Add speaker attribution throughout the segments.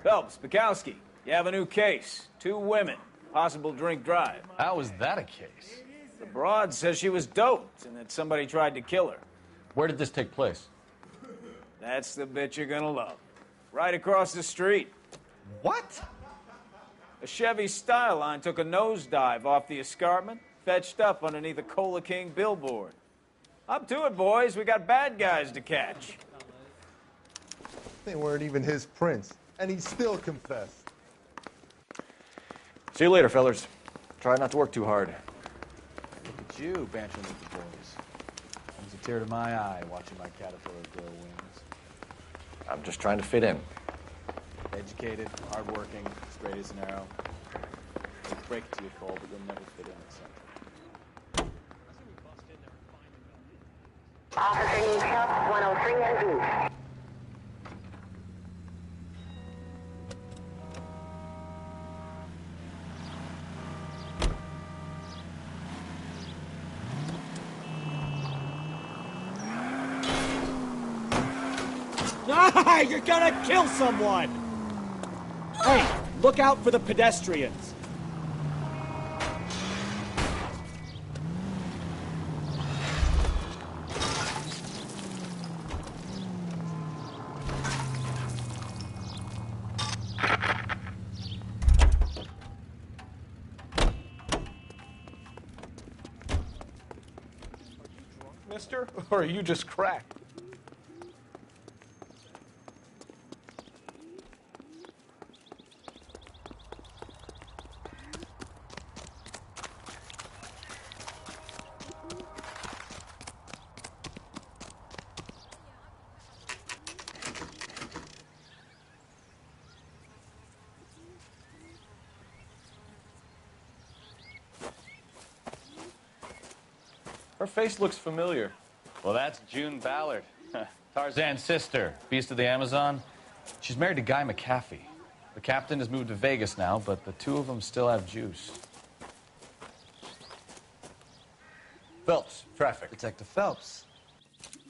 Speaker 1: Phelps, Bukowski, you have a new case. 2 women, possible drink drive.
Speaker 2: How is that a case?
Speaker 1: The broad says she was doped and that somebody tried to kill her.
Speaker 2: Where did this take place?
Speaker 1: That's the bit you're gonna love. Right across the street.
Speaker 2: What?
Speaker 1: A Chevy Styline took a nosedive off the escarpment, fetched up underneath a Cola King billboard. Up to it, boys. We got bad guys to catch.
Speaker 3: They weren't even his prints, and he still confessed.
Speaker 4: See you later, fellas. Try not to work too hard.
Speaker 2: Look at you bantering with the boys. Comes a tear to my eye watching my caterpillar grow wings.
Speaker 4: I'm just trying to fit in.
Speaker 2: Educated, hardworking, straight as an arrow. I'll break it to you, Cole, but you'll never fit in at Central.
Speaker 5: Officer needs help, 103 and B.
Speaker 6: Ah, you're gonna kill someone! Hey, look out for the pedestrians.
Speaker 2: Mister, or are you just cracked?
Speaker 4: Her face looks familiar.
Speaker 2: Well, that's June Ballard, Tarzan's sister, beast of the Amazon. She's married to Guy McAfee. The captain has moved to Vegas now, but the 2 of them still have juice. Phelps, traffic.
Speaker 7: Detective Phelps.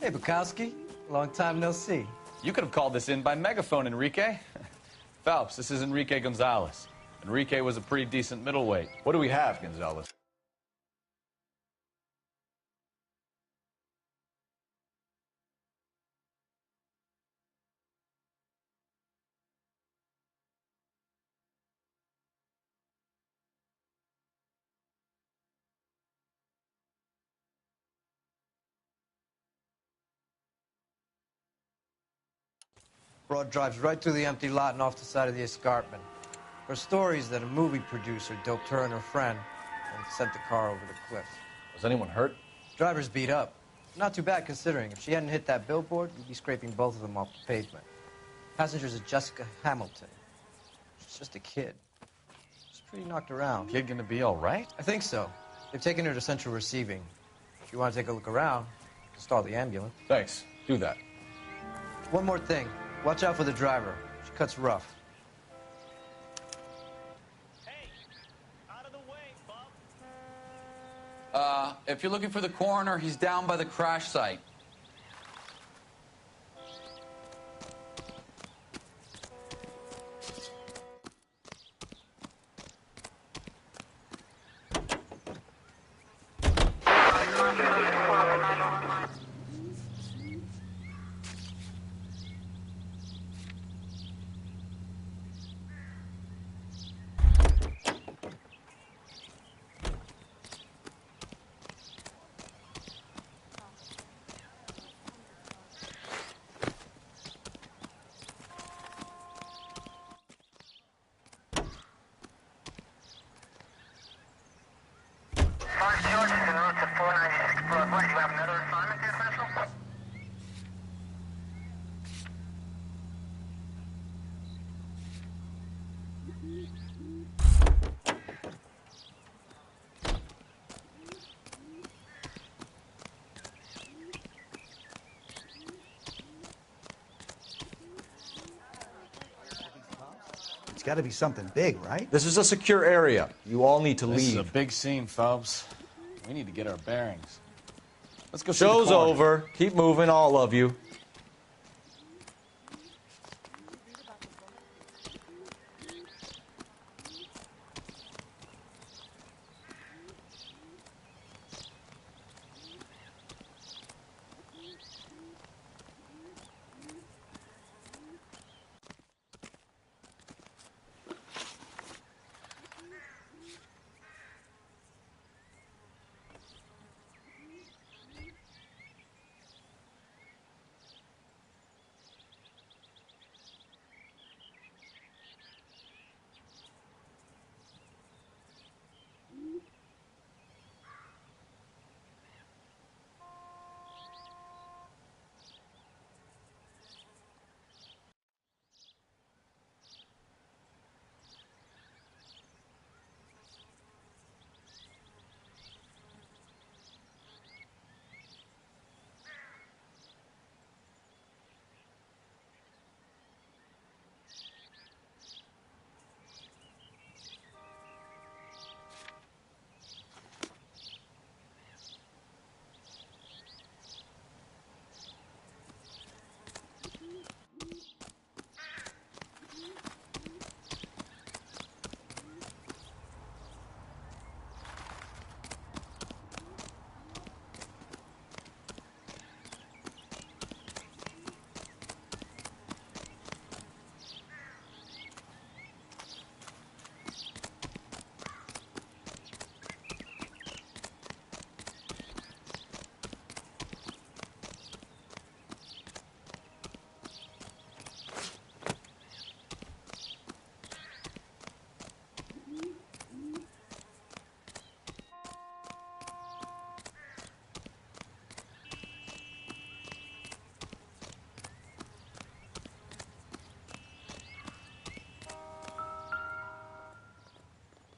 Speaker 7: Hey, Bukowski. Long time no see.
Speaker 2: You could have called this in by megaphone, Enrique. Phelps, this is Enrique Gonzalez. Enrique was a pretty decent middleweight.
Speaker 4: What do we have, Gonzalez?
Speaker 7: Broad drives right through the empty lot and off the side of the escarpment. Her story is that a movie producer doped her and her friend and sent the car over the cliff.
Speaker 4: Was anyone hurt?
Speaker 7: Driver's beat up. Not too bad considering. If she hadn't hit that billboard, you'd be scraping both of them off the pavement. Passenger's a Jessica Hamilton. She's just a kid. She's pretty knocked around.
Speaker 2: Kid gonna be all right?
Speaker 7: I think so. They've taken her to central receiving. If you want to take a look around, you can stall the ambulance.
Speaker 4: Thanks. Do that.
Speaker 7: One more thing. Watch out for the driver. She cuts rough.
Speaker 6: Hey, out of the way, bub.
Speaker 8: If you're looking for the coroner, he's down by the crash site.
Speaker 9: It's got to be something big, right?
Speaker 4: This is a secure area. You all need to
Speaker 2: This
Speaker 4: leave.
Speaker 2: is a big scene, Phelps. We need to get our bearings. Let's go see the
Speaker 4: Show's
Speaker 2: coroner.
Speaker 4: over. Keep moving, all of you.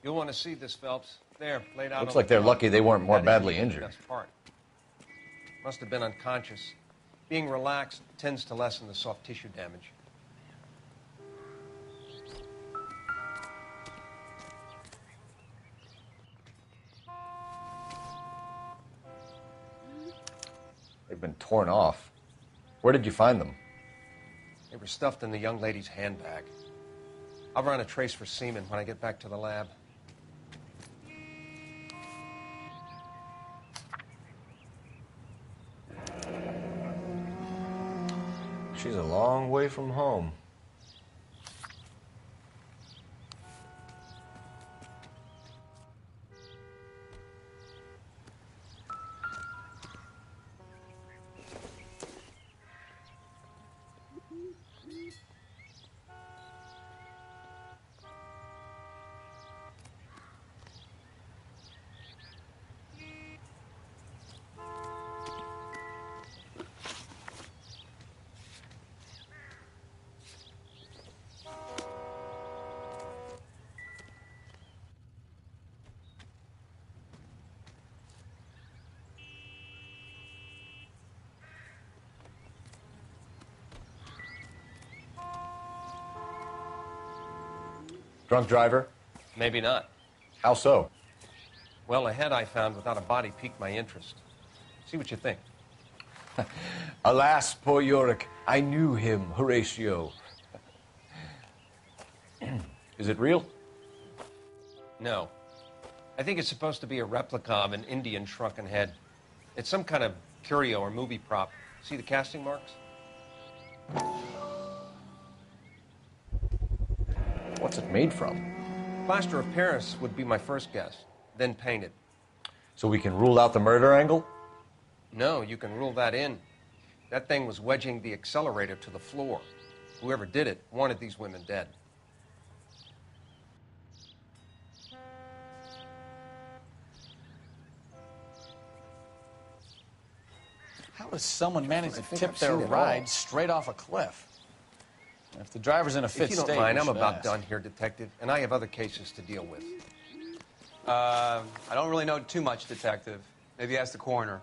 Speaker 10: You'll want to see this, Phelps. There, laid out.
Speaker 4: Looks
Speaker 10: on
Speaker 4: like
Speaker 10: the
Speaker 4: they're
Speaker 10: floor.
Speaker 4: lucky they weren't more
Speaker 10: That is
Speaker 4: badly
Speaker 10: the
Speaker 4: injured.
Speaker 10: best part. Must have been unconscious. Being relaxed tends to lessen the soft tissue damage.
Speaker 4: They've been torn off. Where did you find them?
Speaker 10: They were stuffed in the young lady's handbag. I'll run a trace for semen when I get back to the lab.
Speaker 4: She's a long way from home. Drunk driver?
Speaker 10: Maybe not.
Speaker 4: How so?
Speaker 10: Well, a head I found without a body piqued my interest. See what you think.
Speaker 4: Alas, poor Yorick, I knew him, Horatio. Is it real?
Speaker 10: No. I think it's supposed to be a replica of an Indian shrunken head. It's some kind of curio or movie prop. See the casting marks?
Speaker 4: What's it made from?
Speaker 10: Plaster of Paris would be my first guess, then painted.
Speaker 4: So we can rule out the murder angle?
Speaker 10: No, you can rule that in. That thing was wedging the accelerator to the floor. Whoever did it wanted these women dead.
Speaker 2: How does someone manage to tip
Speaker 10: I've
Speaker 2: their
Speaker 10: seen it
Speaker 2: ride
Speaker 10: all.
Speaker 2: straight off a cliff? If the driver's in a fit
Speaker 10: If you don't
Speaker 2: state,
Speaker 10: mind,
Speaker 2: we
Speaker 10: I'm
Speaker 2: should
Speaker 10: about
Speaker 2: ask.
Speaker 10: done here, Detective, and I have other cases to deal with.
Speaker 11: I don't really know too much, Detective. Maybe ask the coroner.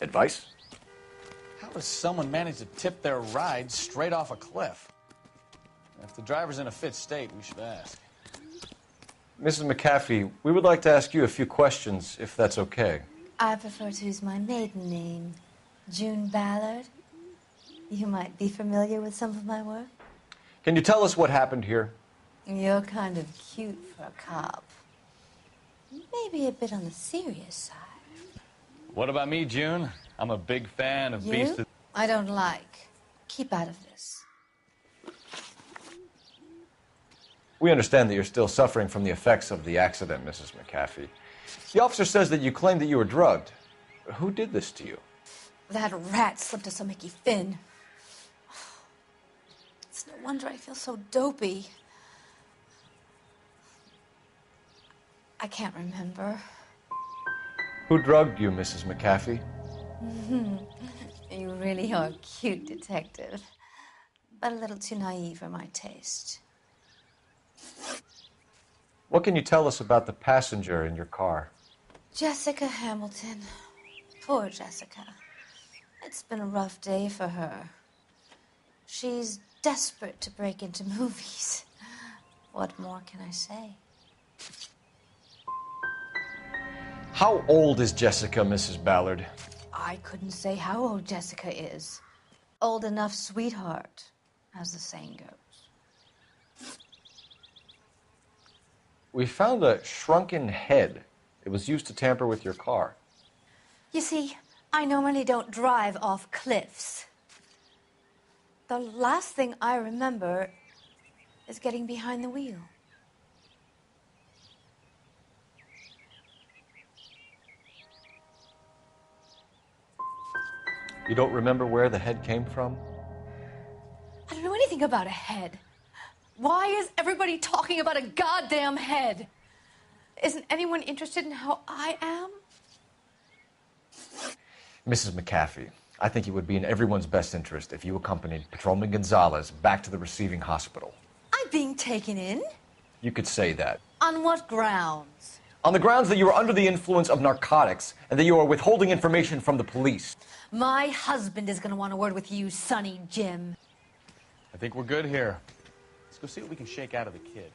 Speaker 4: Advice?
Speaker 2: How does someone manage to tip their ride straight off a cliff? If the driver's in a fit state, we should ask.
Speaker 4: Mrs. McAfee, we would like to ask you a few questions, if that's okay.
Speaker 12: I prefer to use my maiden name, June Ballard. You might be familiar with some of my work.
Speaker 4: Can you tell us what happened here?
Speaker 12: You're kind of cute for a cop. Maybe a bit on the serious side.
Speaker 2: What about me, June? I'm a big fan of Beast
Speaker 12: You?
Speaker 2: of...
Speaker 12: I don't like. Keep out of this.
Speaker 4: We understand that you're still suffering from the effects of the accident, Mrs. McAfee. The officer says that you claimed that you were drugged. Who did this to you?
Speaker 12: That rat slipped us a Mickey Finn. It's no wonder I feel so dopey. I can't remember.
Speaker 4: Who drugged you, Mrs. McAfee?
Speaker 12: You really are cute, Detective. But a little too naive for my taste.
Speaker 4: What can you tell us about the passenger in your car?
Speaker 12: Jessica Hamilton. Poor Jessica. It's been a rough day for her. She's desperate to break into movies. What more can I say?
Speaker 4: How old is Jessica, Mrs. Ballard?
Speaker 12: I couldn't say how old Jessica is. Old enough, sweetheart, as the saying goes.
Speaker 4: We found a shrunken head. It was used to tamper with your car.
Speaker 12: You see, I normally don't drive off cliffs. The last thing I remember is getting behind the wheel.
Speaker 4: You don't remember where the head came from?
Speaker 12: I don't know anything about a head. Why is everybody talking about a goddamn head? Isn't anyone interested in how I am?
Speaker 4: Mrs. McAfee, I think it would be in everyone's best interest if you accompanied Patrolman Gonzalez back to the receiving hospital.
Speaker 12: I'm being taken in?
Speaker 4: You could say that.
Speaker 12: On what grounds?
Speaker 4: On the grounds that you are under the influence of narcotics and that you are withholding information from the police.
Speaker 12: My husband is going to want a word with you, Sonny Jim.
Speaker 2: I think we're good here. Let's go see what we can shake out of the kid.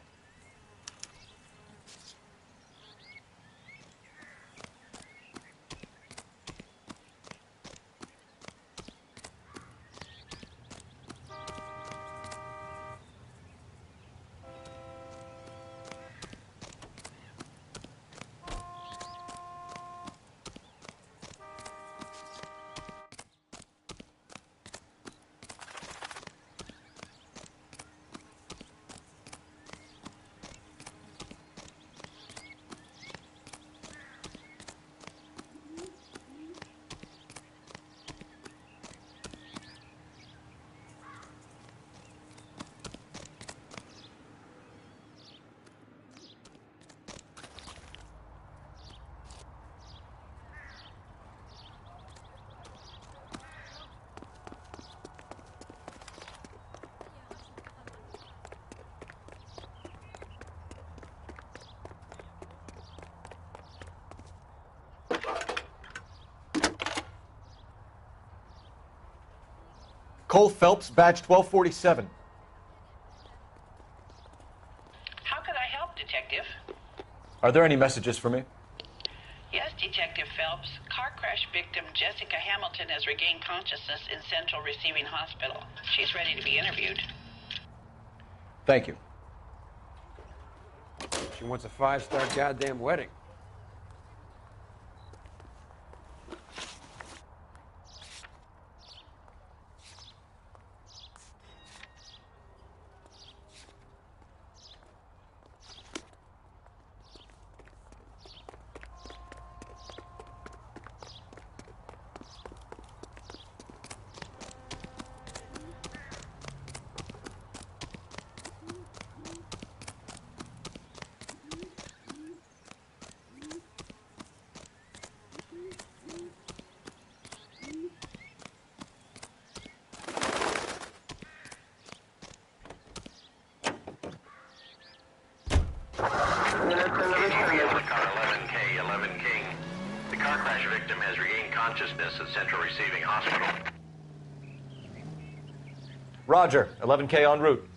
Speaker 4: Cole Phelps, badge 1247.
Speaker 13: How could I help, Detective?
Speaker 4: Are there any messages for me?
Speaker 13: Yes, Detective Phelps. Car crash victim Jessica Hamilton has regained consciousness in Central Receiving Hospital. She's ready to be interviewed.
Speaker 4: Thank you.
Speaker 14: She wants a 5-star goddamn wedding.
Speaker 15: The car crash victim has regained consciousness at Central Receiving Hospital.
Speaker 4: Roger, 11K en route.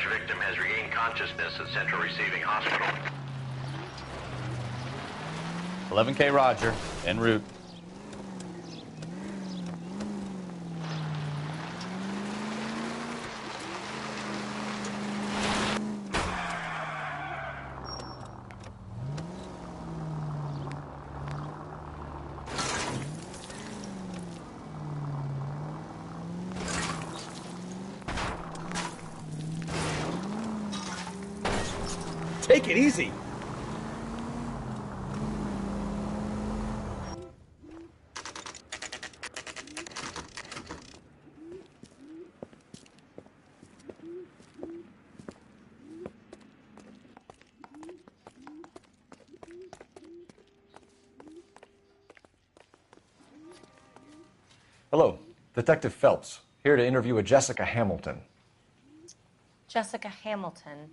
Speaker 15: Victim has regained consciousness at Central Receiving Hospital.
Speaker 2: 11K Roger, en route.
Speaker 6: Take it easy.
Speaker 4: Hello, Detective Phelps, here to interview a Jessica Hamilton.
Speaker 16: Jessica Hamilton.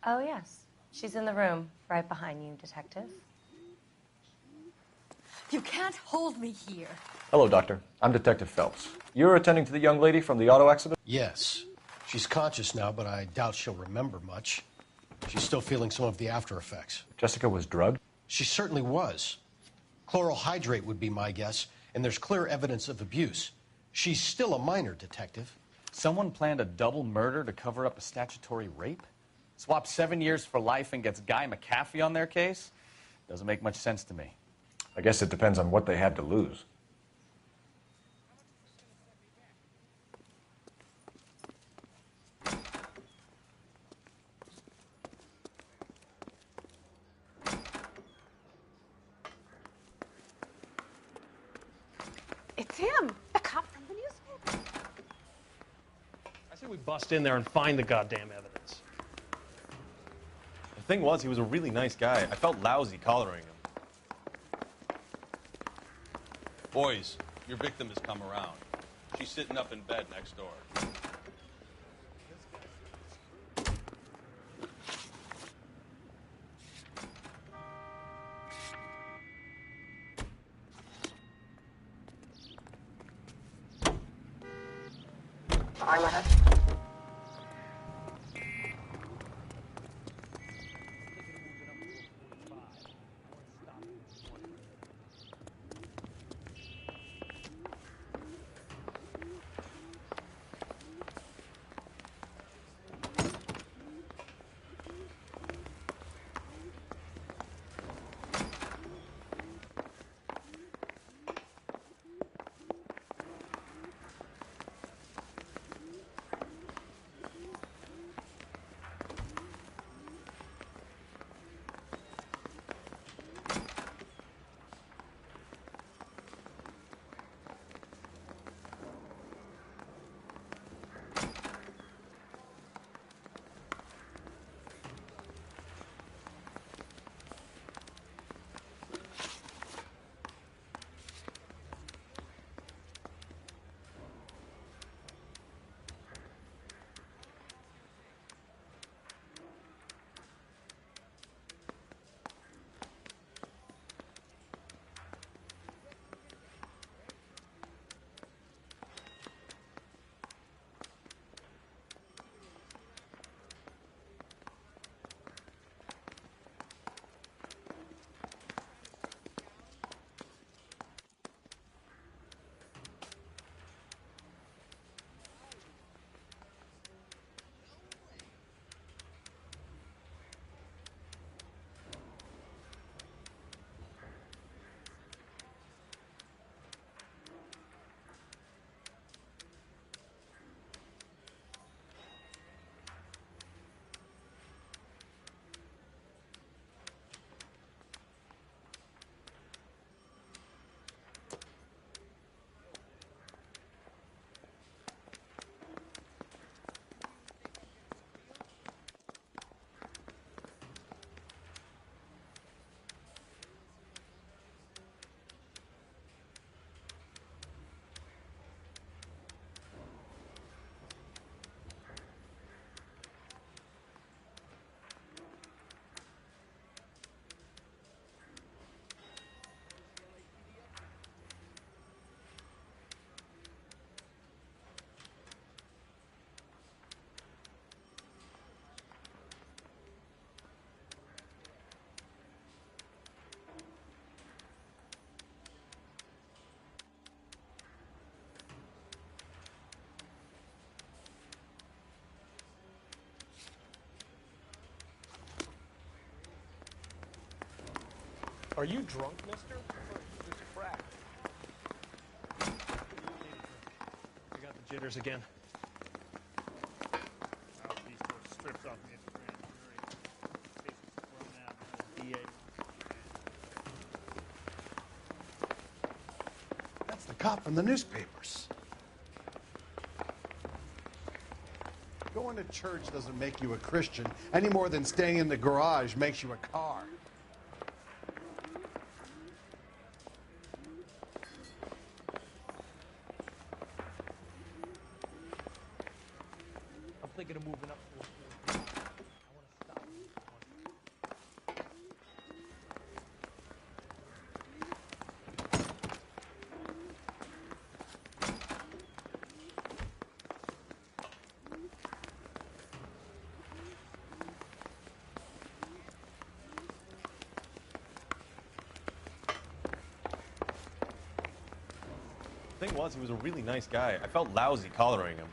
Speaker 16: Oh, yes. She's in the room right behind you, Detective.
Speaker 17: You can't hold me here.
Speaker 4: Hello, Doctor. I'm Detective Phelps. You're attending to the young lady from the auto accident?
Speaker 18: Yes. She's conscious now, but I doubt she'll remember much. She's still feeling some of the after effects.
Speaker 4: Jessica was drugged?
Speaker 18: She certainly was. Chloral hydrate would be my guess, and there's clear evidence of abuse. She's still a minor, Detective.
Speaker 2: Someone planned a double murder to cover up a statutory rape? Swap 7 years for life and gets Guy McAfee on their case? Doesn't make much sense to me.
Speaker 4: I guess it depends on what they had to lose.
Speaker 19: It's him, the cop from the newspaper.
Speaker 20: I say we bust in there and find the goddamn evidence.
Speaker 21: The thing was, he was a really nice guy. I felt lousy collaring him.
Speaker 22: Boys, your victim has come around. She's sitting up in bed next door.
Speaker 20: Are you drunk, mister? Or just cracked? I got the jitters again.
Speaker 6: Strips off me at the grand jury. Case was thrown out by the DA.
Speaker 9: That's the cop from the newspapers. Going to church doesn't make you a Christian any more than staying in the garage makes you a car.
Speaker 20: I'm thinking of moving up to a 4. I want to stop.
Speaker 21: The thing was, he was a really nice guy. I felt lousy collaring him.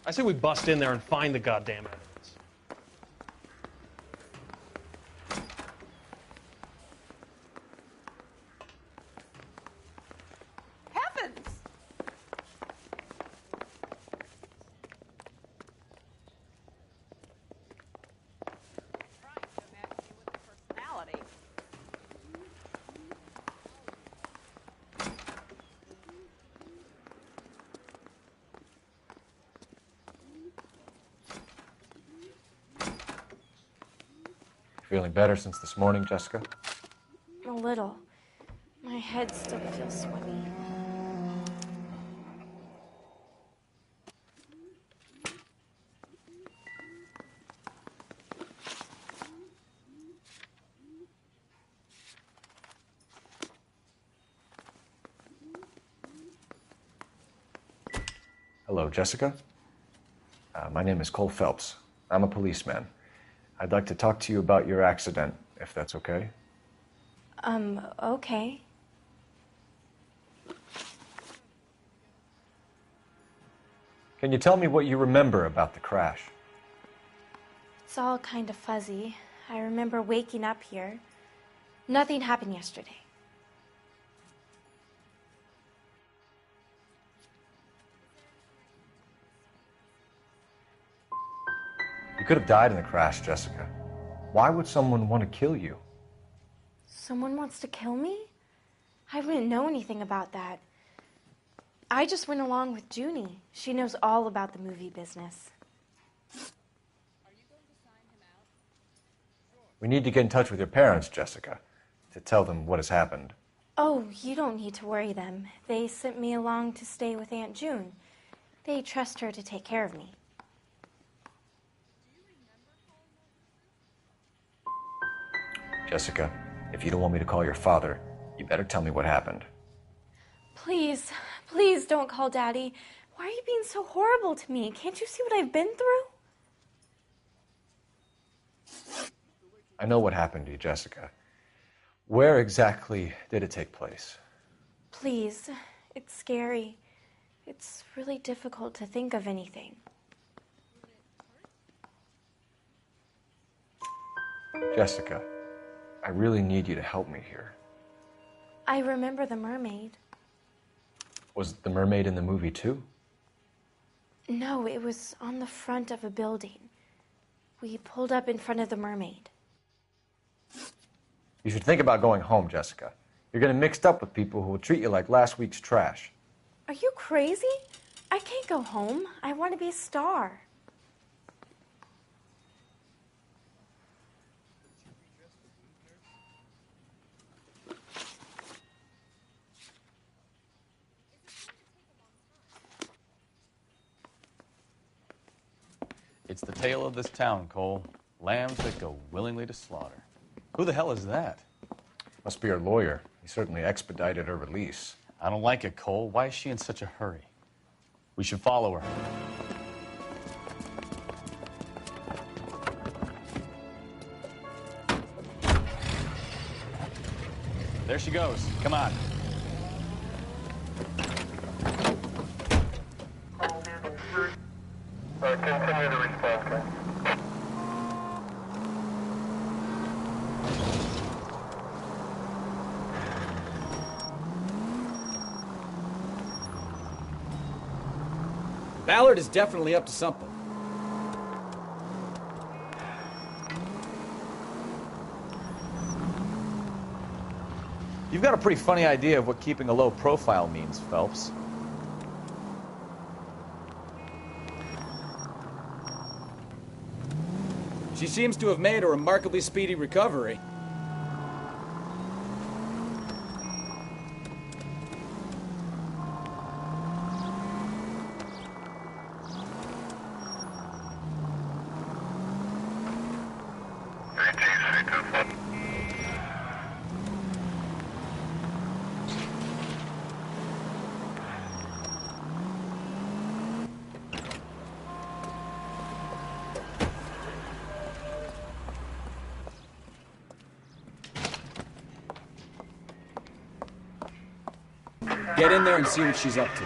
Speaker 20: I say we bust in there and find the goddamn evidence.
Speaker 19: Heavens! Personality.
Speaker 4: Feeling better since this morning, Jessica?
Speaker 12: A little. My head still feels sweaty.
Speaker 4: Hello, Jessica. My name is Cole Phelps. I'm a policeman. I'd like to talk to you about your accident, if that's okay.
Speaker 12: Okay.
Speaker 4: Can you tell me what you remember about the crash?
Speaker 12: It's all kind of fuzzy. I remember waking up here. Nothing happened yesterday.
Speaker 4: You could have died in the crash, Jessica. Why would someone want to kill you?
Speaker 12: Someone wants to kill me? I wouldn't know anything about that. I just went along with Junie. She knows all about the movie business.
Speaker 4: We need to get in touch with your parents, Jessica, to tell them what has happened.
Speaker 12: Oh, you don't need to worry them. They sent me along to stay with Aunt June. They trust her to take care of me.
Speaker 4: Jessica, if you don't want me to call your father, you better tell me what happened.
Speaker 12: Please, please don't call Daddy. Why are you being so horrible to me? Can't you see what I've been through?
Speaker 4: I know what happened to you, Jessica. Where exactly did it take place?
Speaker 12: Please, it's scary. It's really difficult to think of anything.
Speaker 4: Jessica, I really need you to help me here.
Speaker 12: I remember the mermaid.
Speaker 4: Was the mermaid in the movie too?
Speaker 12: No, it was on the front of a building. We pulled up in front of the mermaid.
Speaker 4: You should think about going home, Jessica. You're getting mixed up with people who will treat you like last week's trash.
Speaker 12: Are you crazy? I can't go home. I want to be a star.
Speaker 2: It's the tale of this town, Cole. Lambs that go willingly to slaughter. Who the hell is that?
Speaker 4: Must be her lawyer. He certainly expedited her release.
Speaker 2: I don't like it, Cole. Why is she in such a hurry? We should follow her. There she goes. Come on.
Speaker 15: Continue to respond, sir.
Speaker 6: Ballard is definitely up to something.
Speaker 2: You've got a pretty funny idea of what keeping a low profile means, Phelps.
Speaker 6: She seems to have made a remarkably speedy recovery. Get in there and see what she's up to.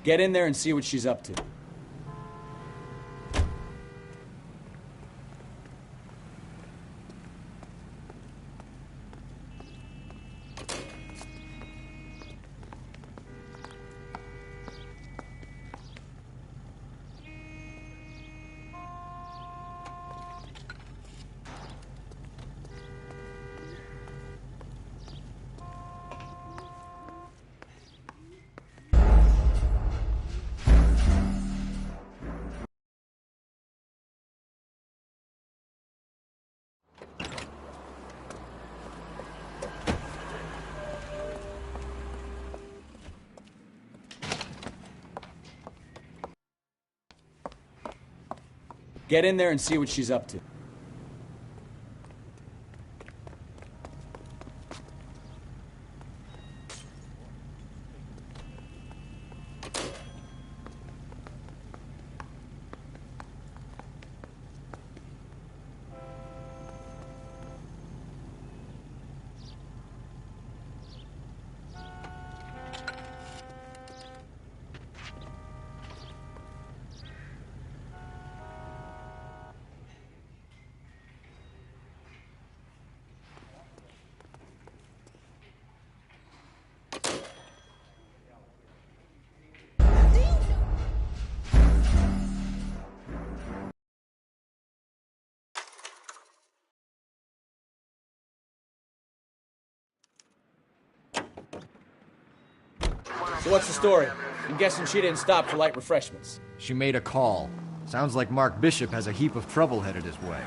Speaker 6: Get in there and see what she's up to. Get in there and see what she's up to. So what's the story? I'm guessing she didn't stop for light refreshments.
Speaker 1: She made a call. Sounds like Mark Bishop has a heap of trouble headed his way.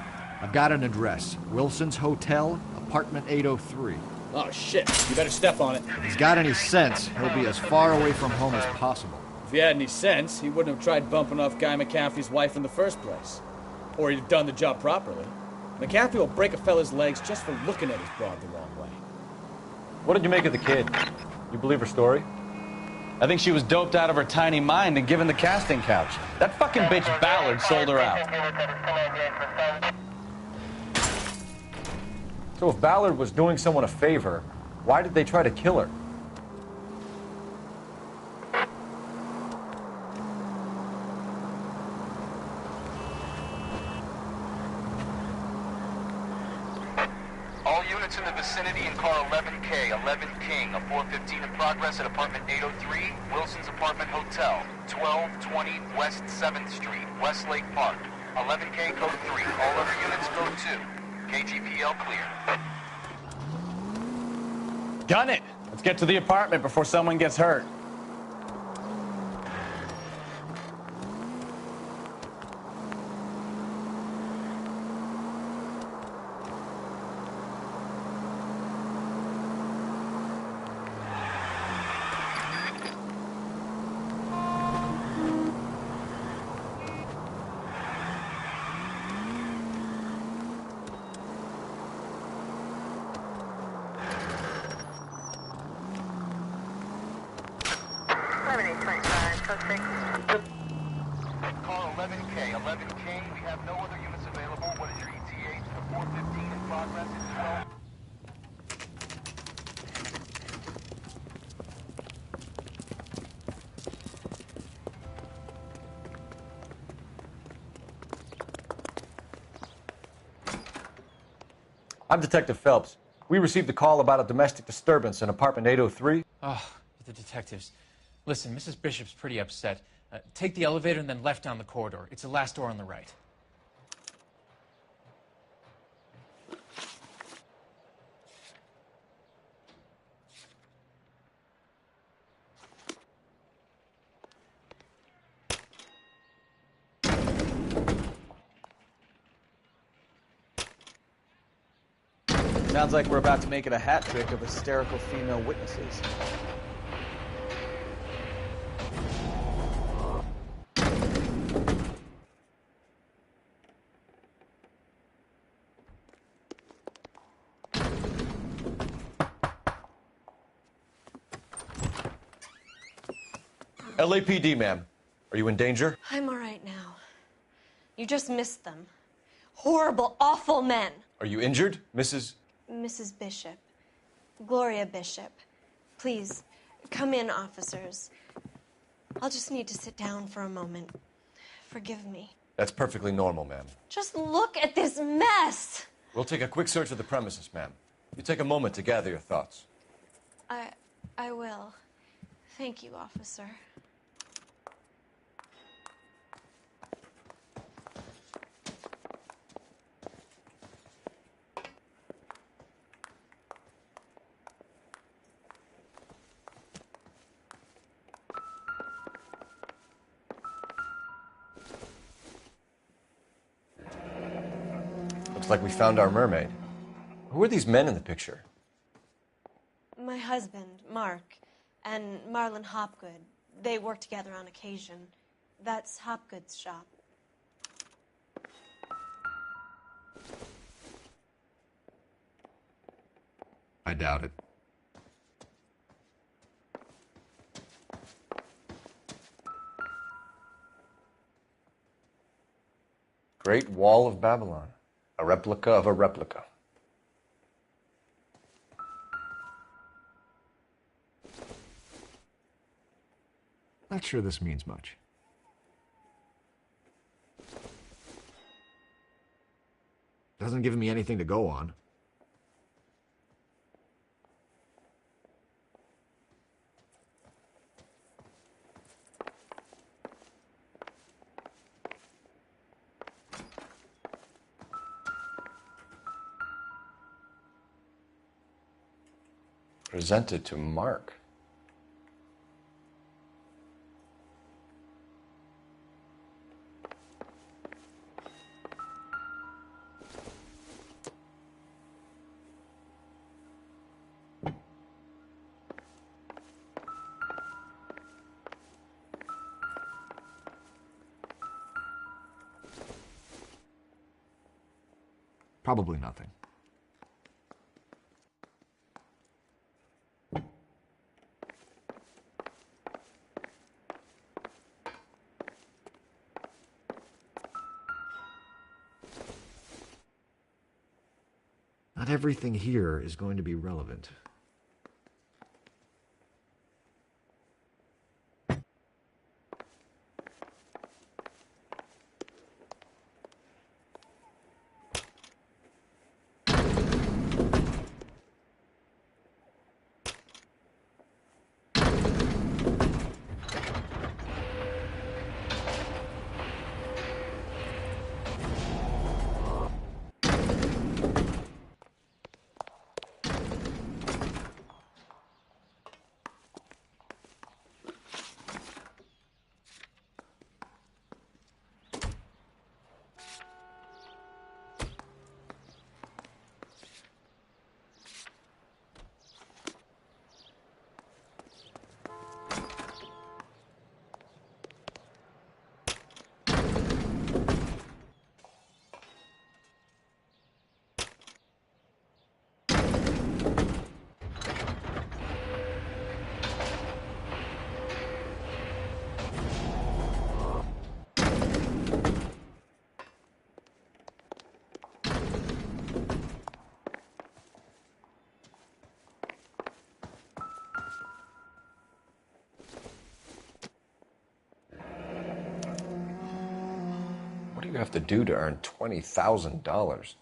Speaker 1: I've got an address. Wilson's Hotel, apartment 803.
Speaker 6: Oh, shit. You better step on it.
Speaker 1: If he's got any sense, he'll be as far away from home as possible.
Speaker 6: If he had any sense, he wouldn't have tried bumping off Guy McAfee's wife in the first place. Or he'd have done the job properly. McAfee will break a fella's legs just for looking at his broad the wrong way.
Speaker 4: What did you make of the kid? You believe her story?
Speaker 2: I think she was doped out of her tiny mind and given the casting couch. That fucking bitch Ballard sold her out.
Speaker 4: So if Ballard was doing someone a favor, why did they try to kill her?
Speaker 15: All units in the vicinity in car 11K, 11 King, a 415 in progress at apartment 803, Wilson's Apartment Hotel, 1220 West 7th Street, Westlake Park. 11K code 3. All other units code 2. KGPL clear.
Speaker 2: Gun it! Let's get to the apartment before someone gets hurt.
Speaker 15: Call 11K, 11 King. We have no other units available. What is your ETA? The 415 in progress at 12.
Speaker 4: I'm Detective Phelps. We received a call about a domestic disturbance in apartment 803.
Speaker 17: Oh, the detectives. Listen, Mrs. Bishop's pretty upset. Take the elevator and then left down the corridor. It's the last door on the right.
Speaker 3: Sounds like we're about to make it a hat trick of hysterical female witnesses.
Speaker 4: LAPD, ma'am. Are you in danger?
Speaker 16: I'm all right now. You just missed them. Horrible, awful men.
Speaker 4: Are you injured, Mrs.?
Speaker 16: Mrs. Bishop. Gloria Bishop. Please, come in, officers. I'll just need to sit down for a moment. Forgive me.
Speaker 4: That's perfectly normal, ma'am.
Speaker 16: Just look at this mess!
Speaker 4: We'll take a quick search of the premises, ma'am. You take a moment to gather your thoughts.
Speaker 16: I will. Thank you, officer.
Speaker 4: Looks like we found our mermaid. Who are these men in the picture?
Speaker 16: My husband, Mark, and Marlon Hopgood. They work together on occasion. That's Hopgood's shop.
Speaker 1: I doubt it.
Speaker 4: Great Wall of Babylon. A replica of a replica.
Speaker 1: Not sure this means much. Doesn't give me anything to go on.
Speaker 4: Presented to Mark.
Speaker 1: Probably nothing. Not everything here is going to be relevant.
Speaker 4: What do you have to do to earn $20,000?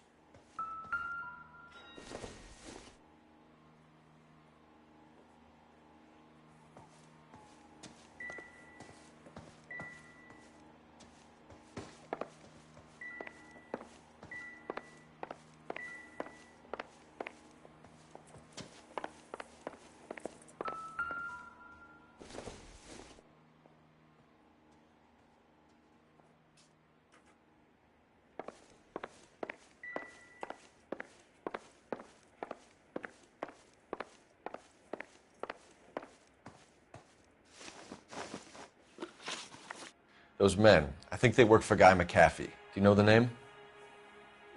Speaker 4: Those men, I think they work for Guy McAfee. Do you know the name?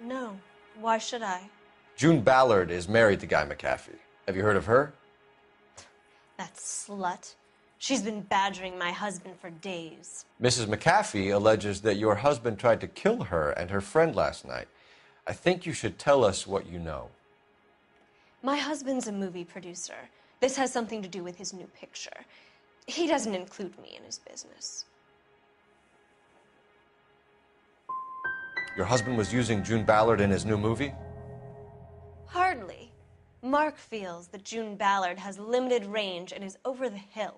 Speaker 16: No. Why should I?
Speaker 4: June Ballard is married to Guy McAfee. Have you heard of her?
Speaker 16: That slut. She's been badgering my husband for days.
Speaker 4: Mrs. McAfee alleges that your husband tried to kill her and her friend last night. I think you should tell us what you know.
Speaker 16: My husband's a movie producer. This has something to do with his new picture. He doesn't include me in his business.
Speaker 4: Your husband was using June Ballard in his new movie?
Speaker 16: Hardly. Mark feels that June Ballard has limited range and is over the hill.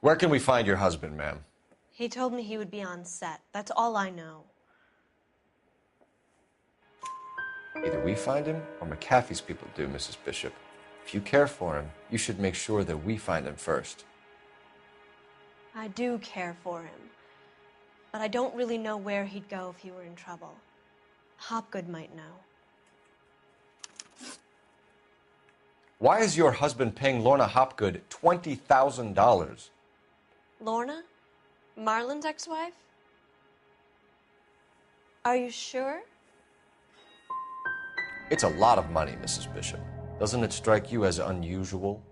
Speaker 4: Where can we find your husband, ma'am?
Speaker 16: He told me he would be on set. That's all I know.
Speaker 4: Either we find him or McAfee's people do, Mrs. Bishop. If you care for him, you should make sure that we find him first.
Speaker 16: I do care for him, but I don't really know where he'd go if he were in trouble. Hopgood might know.
Speaker 4: Why is your husband paying Lorna Hopgood $20,000?
Speaker 16: Lorna? Marlon's ex-wife? Are you sure?
Speaker 4: It's a lot of money, Mrs. Bishop. Doesn't it strike you as unusual?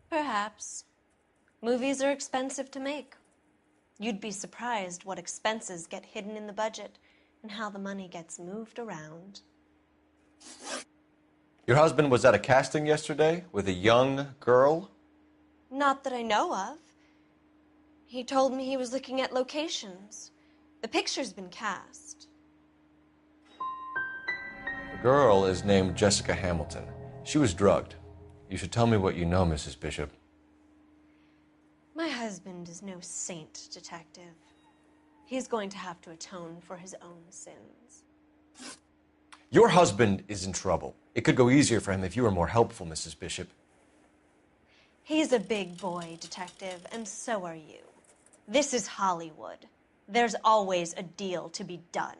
Speaker 16: Perhaps. Movies are expensive to make. You'd be surprised what expenses get hidden in the budget and how the money gets moved around.
Speaker 4: Your husband was at a casting yesterday with a young girl?
Speaker 16: Not that I know of. He told me he was looking at locations. The picture's been cast.
Speaker 4: The girl is named Jessica Hamilton. She was drugged. You should tell me what you know, Mrs. Bishop.
Speaker 16: My husband is no saint, Detective. He's going to have to atone for his own sins.
Speaker 4: Your husband is in trouble. It could go easier for him if you were more helpful, Mrs. Bishop.
Speaker 16: He's a big boy, Detective, and so are you. This is Hollywood. There's always a deal to be done.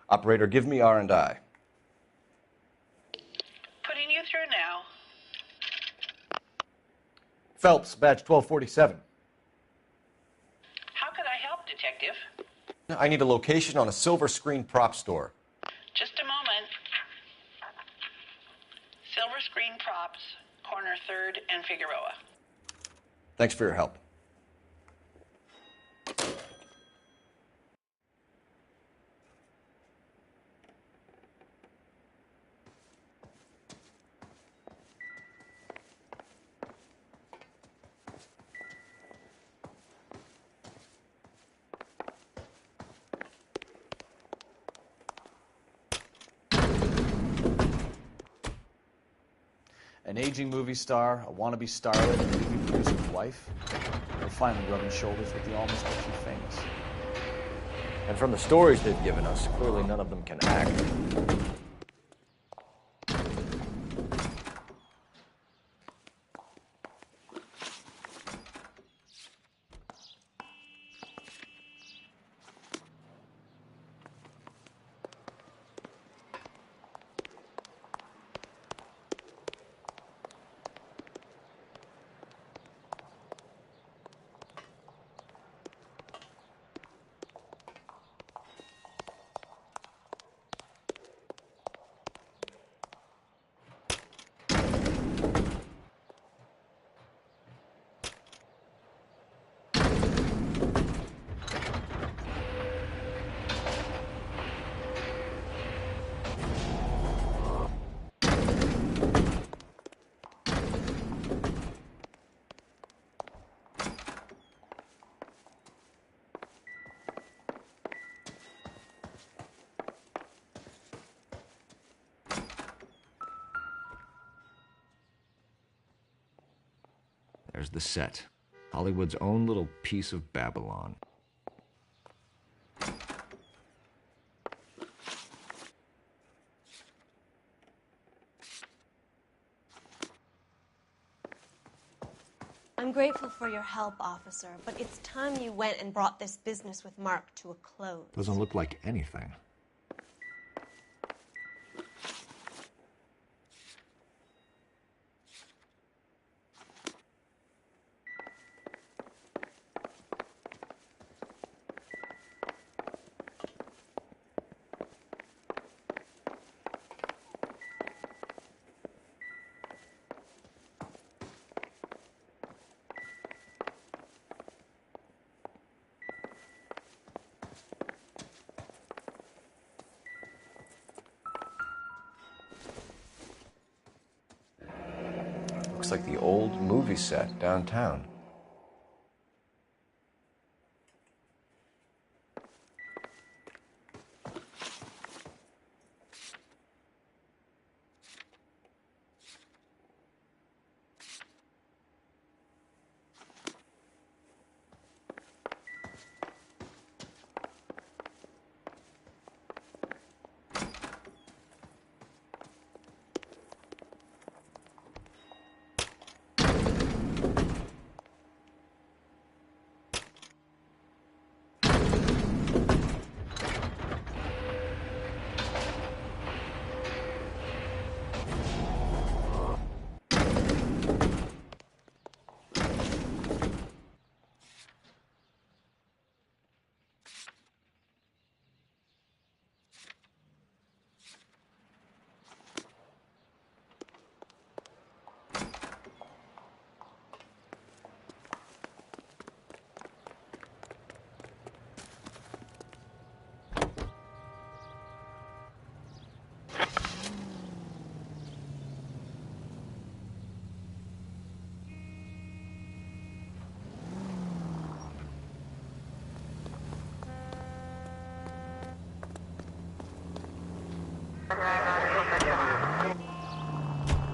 Speaker 4: Operator, give me R&I.
Speaker 13: Putting you through now.
Speaker 4: Phelps, badge 1247.
Speaker 13: How could I help, Detective?
Speaker 4: I need a location on a silver screen prop store.
Speaker 13: Just a moment. Silver Screen Props, corner 3rd and Figueroa.
Speaker 4: Thanks for your help.
Speaker 6: An aging movie star, a wannabe starlet, and a movie producer's wife. They're finally rubbing shoulders with the almost too famous.
Speaker 4: And from the stories they've given us, clearly none of them can act.
Speaker 1: There's the set. Hollywood's own little piece of Babylon.
Speaker 16: I'm grateful for your help, officer, but it's time you went and brought this business with Mark to a close.
Speaker 1: Doesn't look like anything.
Speaker 4: like the old movie set downtown.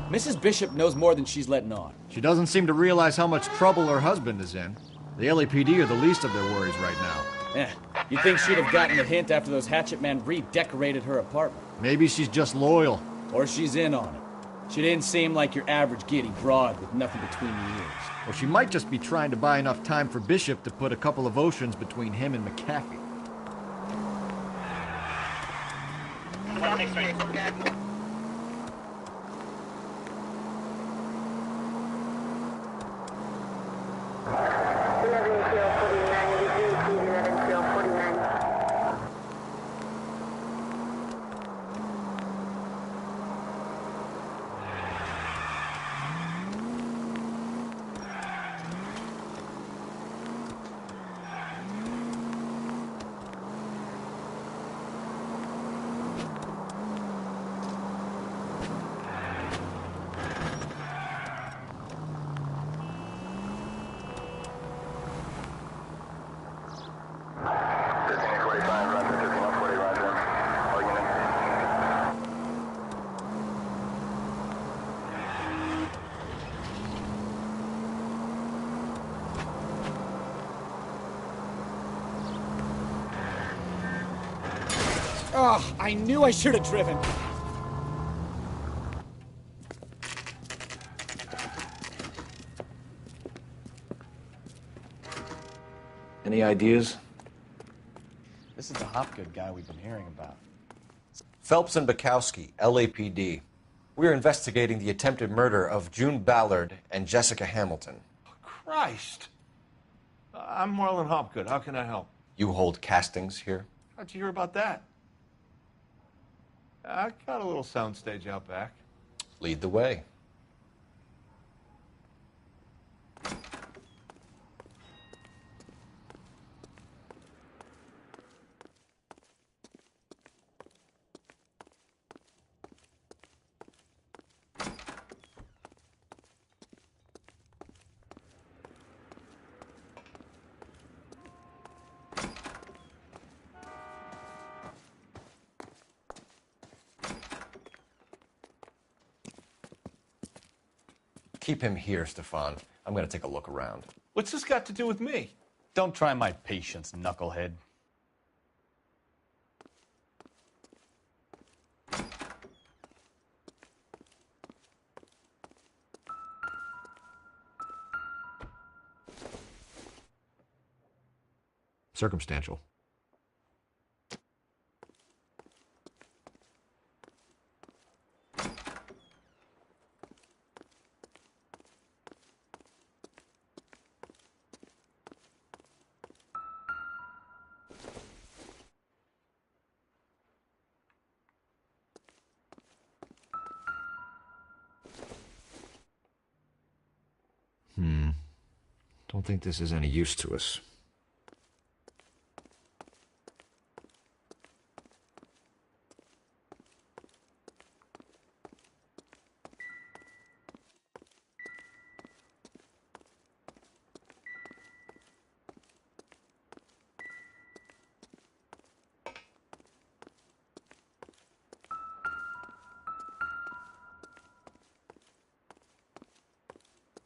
Speaker 6: Mrs. Bishop knows more than she's letting on.
Speaker 1: She doesn't seem to realize how much trouble her husband is in. The LAPD are the least of their worries right now.
Speaker 6: You'd think she'd have gotten the hint after those hatchet men redecorated her apartment.
Speaker 1: Maybe she's just loyal.
Speaker 6: Or she's in on it. She didn't seem like your average giddy broad with nothing between the ears.
Speaker 1: Or she might just be trying to buy enough time for Bishop to put a couple of oceans between him and McAfee.
Speaker 6: Oh, I knew I should have driven.
Speaker 4: Any ideas?
Speaker 2: This is the Hopgood guy we've been hearing about.
Speaker 4: Phelps and Bukowski, LAPD. We're investigating the attempted murder of June Ballard and Jessica Hamilton.
Speaker 5: Christ! I'm Marlon Hopgood. How can I help?
Speaker 4: You hold castings here?
Speaker 5: How'd you hear about that? I got a little soundstage out back.
Speaker 4: Lead the way. Keep him here, Stefan. I'm going to take a look around.
Speaker 5: What's this got to do with me?
Speaker 2: Don't try my patience, knucklehead.
Speaker 1: Circumstantial. Don't think this is any use to us.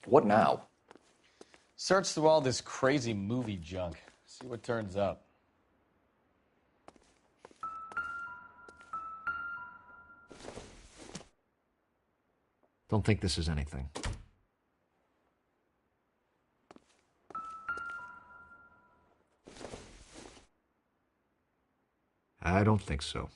Speaker 4: What now?
Speaker 2: Search through all this crazy movie junk. See what turns up.
Speaker 1: Don't think this is anything. I don't think so.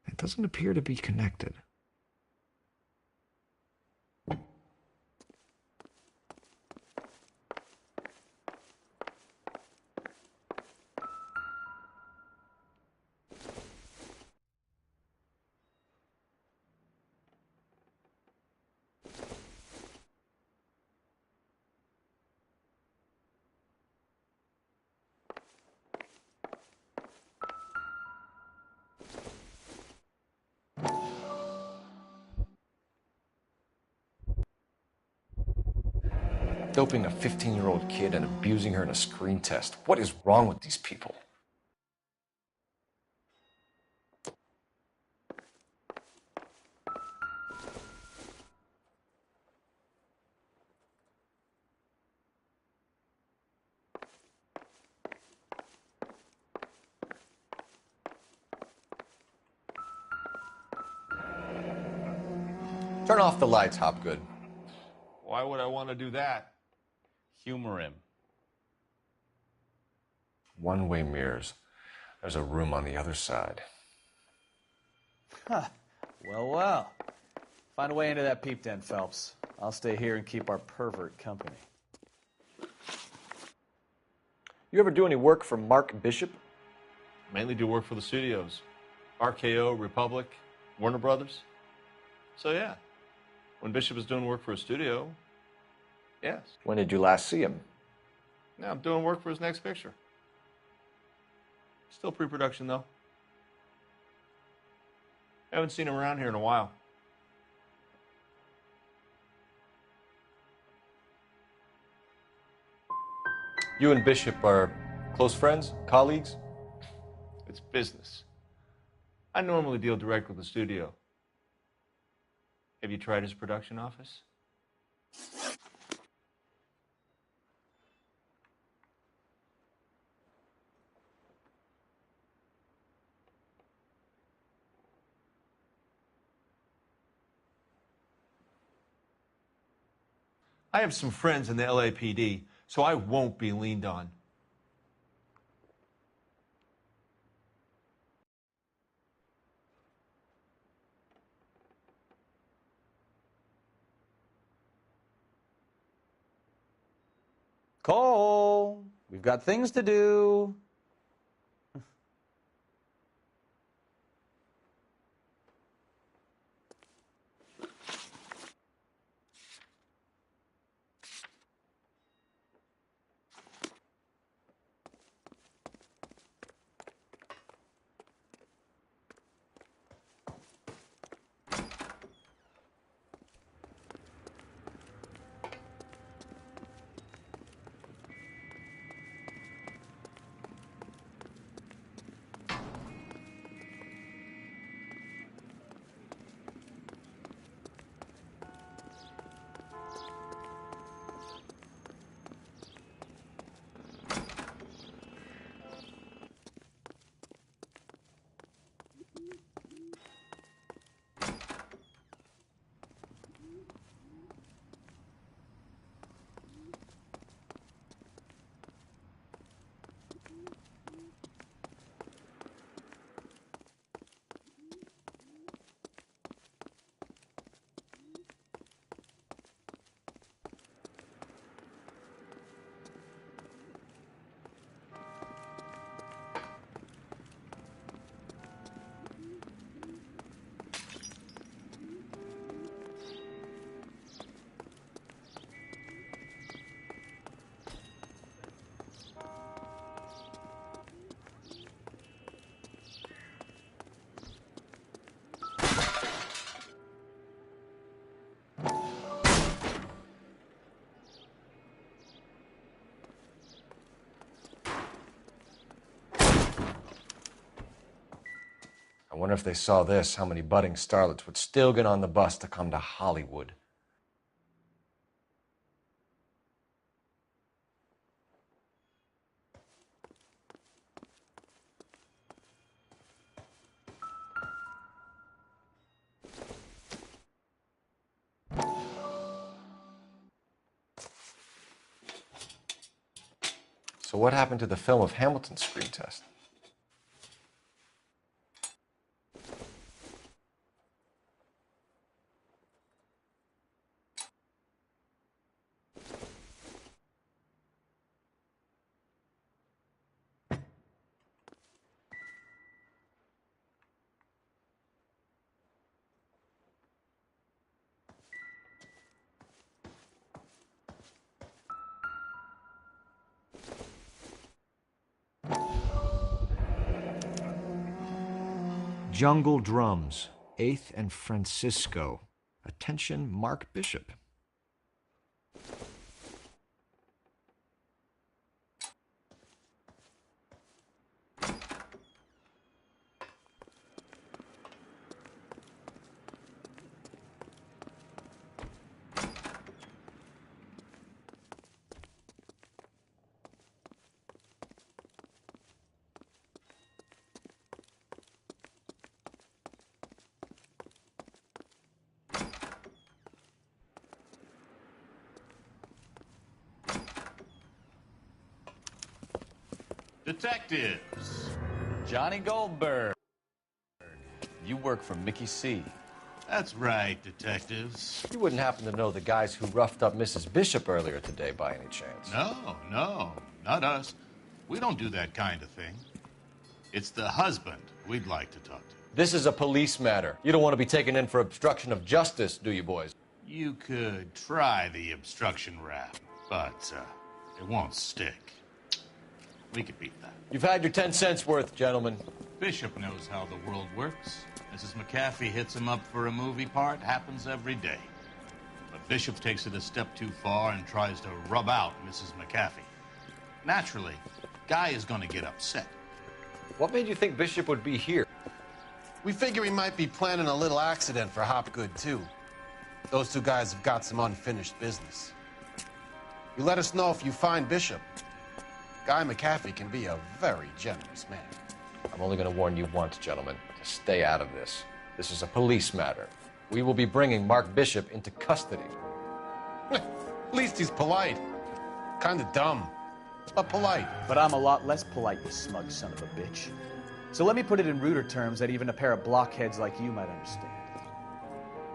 Speaker 1: It doesn't appear to be connected.
Speaker 4: Doping a 15-year-old kid and abusing her in a screen test. What is wrong with these people? Turn off the lights, Hopgood.
Speaker 5: Why would I want to do that?
Speaker 2: Humor him.
Speaker 4: One-way mirrors. There's a room on the other side.
Speaker 3: Huh. Well, well. Find a way into that peep den, Phelps. I'll stay here and keep our pervert company.
Speaker 4: You ever do any work for Mark Bishop?
Speaker 5: Mainly do work for the studios. RKO, Republic, Warner Brothers. So yeah, when Bishop is doing work for a studio, yes.
Speaker 4: When did you last see him?
Speaker 5: Now I'm doing work for his next picture. Still pre-production, though. Haven't seen him around here in a while.
Speaker 4: You and Bishop are close friends, colleagues?
Speaker 5: It's business. I normally deal direct with the studio. Have you tried his production office? I have some friends in the LAPD, so I won't be leaned on.
Speaker 3: Cole, we've got things to do.
Speaker 4: I wonder if they saw this, how many budding starlets would still get on the bus to come to Hollywood. So what happened to the film of Hamilton's screen test?
Speaker 1: Jungle Drums, 8th and Francisco. Attention, Mark Bishop.
Speaker 2: Detectives. Johnny Goldberg. You work for Mickey C.
Speaker 7: That's right, detectives.
Speaker 4: You wouldn't happen to know the guys who roughed up Mrs. Bishop earlier today by any chance?
Speaker 7: No, not us. We don't do that kind of thing. It's the husband we'd like to talk to.
Speaker 4: This is a police matter. You don't want to be taken in for obstruction of justice, do you, boys?
Speaker 7: You could try the obstruction rap, but it won't stick. We could beat that.
Speaker 4: You've had your 10 cents worth, gentlemen.
Speaker 7: Bishop knows how the world works. Mrs. McAfee hits him up for a movie part. Happens every day. But Bishop takes it a step too far and tries to rub out Mrs. McAfee. Naturally, Guy is going to get upset.
Speaker 4: What made you think Bishop would be here?
Speaker 18: We figure he might be planning a little accident for Hopgood, too. Those two guys have got some unfinished business. You let us know if you find Bishop. Guy McAfee can be a very generous man.
Speaker 4: I'm only going to warn you once, gentlemen, to stay out of this. This is a police matter. We will be bringing Mark Bishop into custody.
Speaker 18: At least he's polite. Kind of dumb, but polite.
Speaker 3: But I'm a lot less polite, you smug son of a bitch. So let me put it in ruder terms that even a pair of blockheads like you might understand.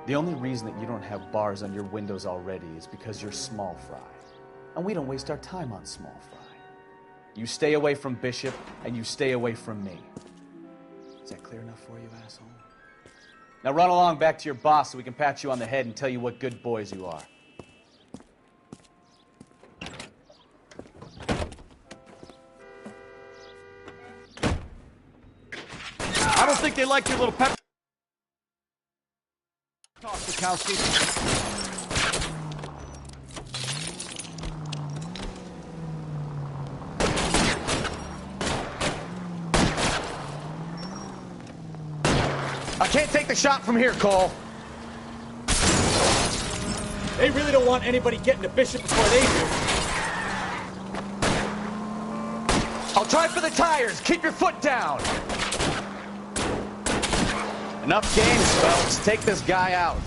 Speaker 3: The only reason that you don't have bars on your windows already is because you're small fry. And we don't waste our time on small fry. You stay away from Bishop, and you stay away from me. Is that clear enough for you, asshole? Now run along back to your boss so we can pat you on the head and tell you what good boys you are.
Speaker 1: I don't think they like your little pep talk, Bukowski.
Speaker 3: I can't take the shot from here, Cole.
Speaker 6: They really don't want anybody getting to Bishop before they do.
Speaker 3: I'll try for the tires. Keep your foot down. Enough games, Phelps. Take this guy out.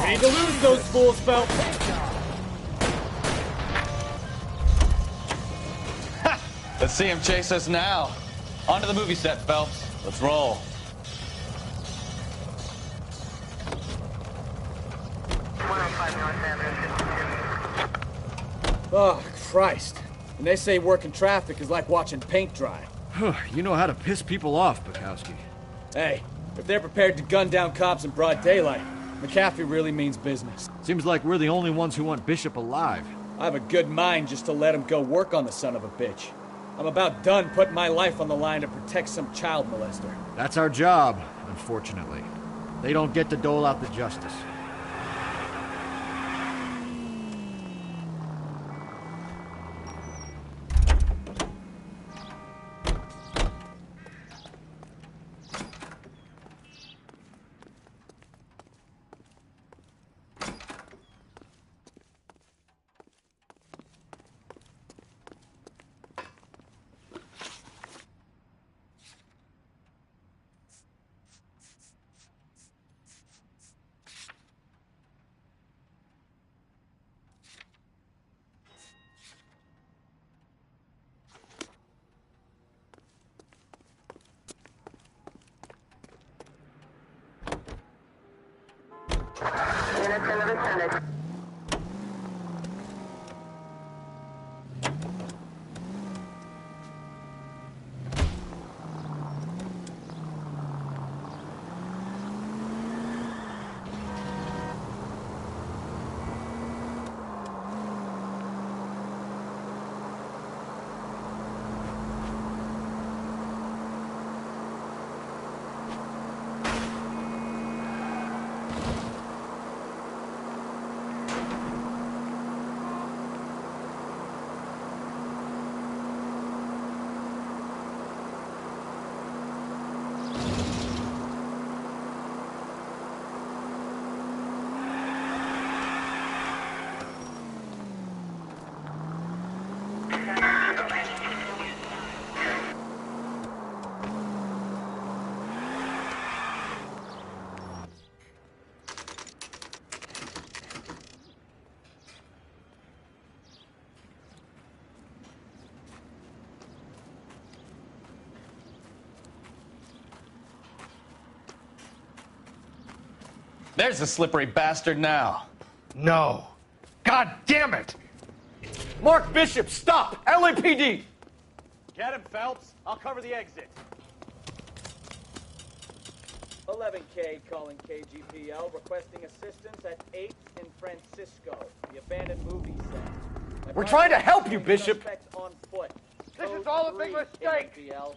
Speaker 6: We need to lose those fools, Phelps.
Speaker 2: Let's see him chase us now. On to the movie set, Phelps. Let's roll.
Speaker 6: Oh, Christ. And they say working traffic is like watching paint dry.
Speaker 1: You know how to piss people off, Bukowski.
Speaker 6: Hey, if they're prepared to gun down cops in broad daylight, McAfee really means business.
Speaker 1: Seems like we're the only ones who want Bishop alive.
Speaker 6: I have a good mind just to let him go work on the son of a bitch. I'm about done putting my life on the line to protect some child molester.
Speaker 1: That's our job, unfortunately. They don't get to dole out the justice.
Speaker 2: There's the slippery bastard now.
Speaker 8: No. God damn it!
Speaker 4: Mark Bishop, stop! LAPD!
Speaker 3: Get him, Phelps. I'll cover the exit.
Speaker 6: 11K calling KGPL, requesting assistance at 8th in Francisco, the abandoned movie set.
Speaker 4: We're trying to help you, Bishop.
Speaker 6: Suspects on foot.
Speaker 8: This is all a big mistake.
Speaker 6: KGPL.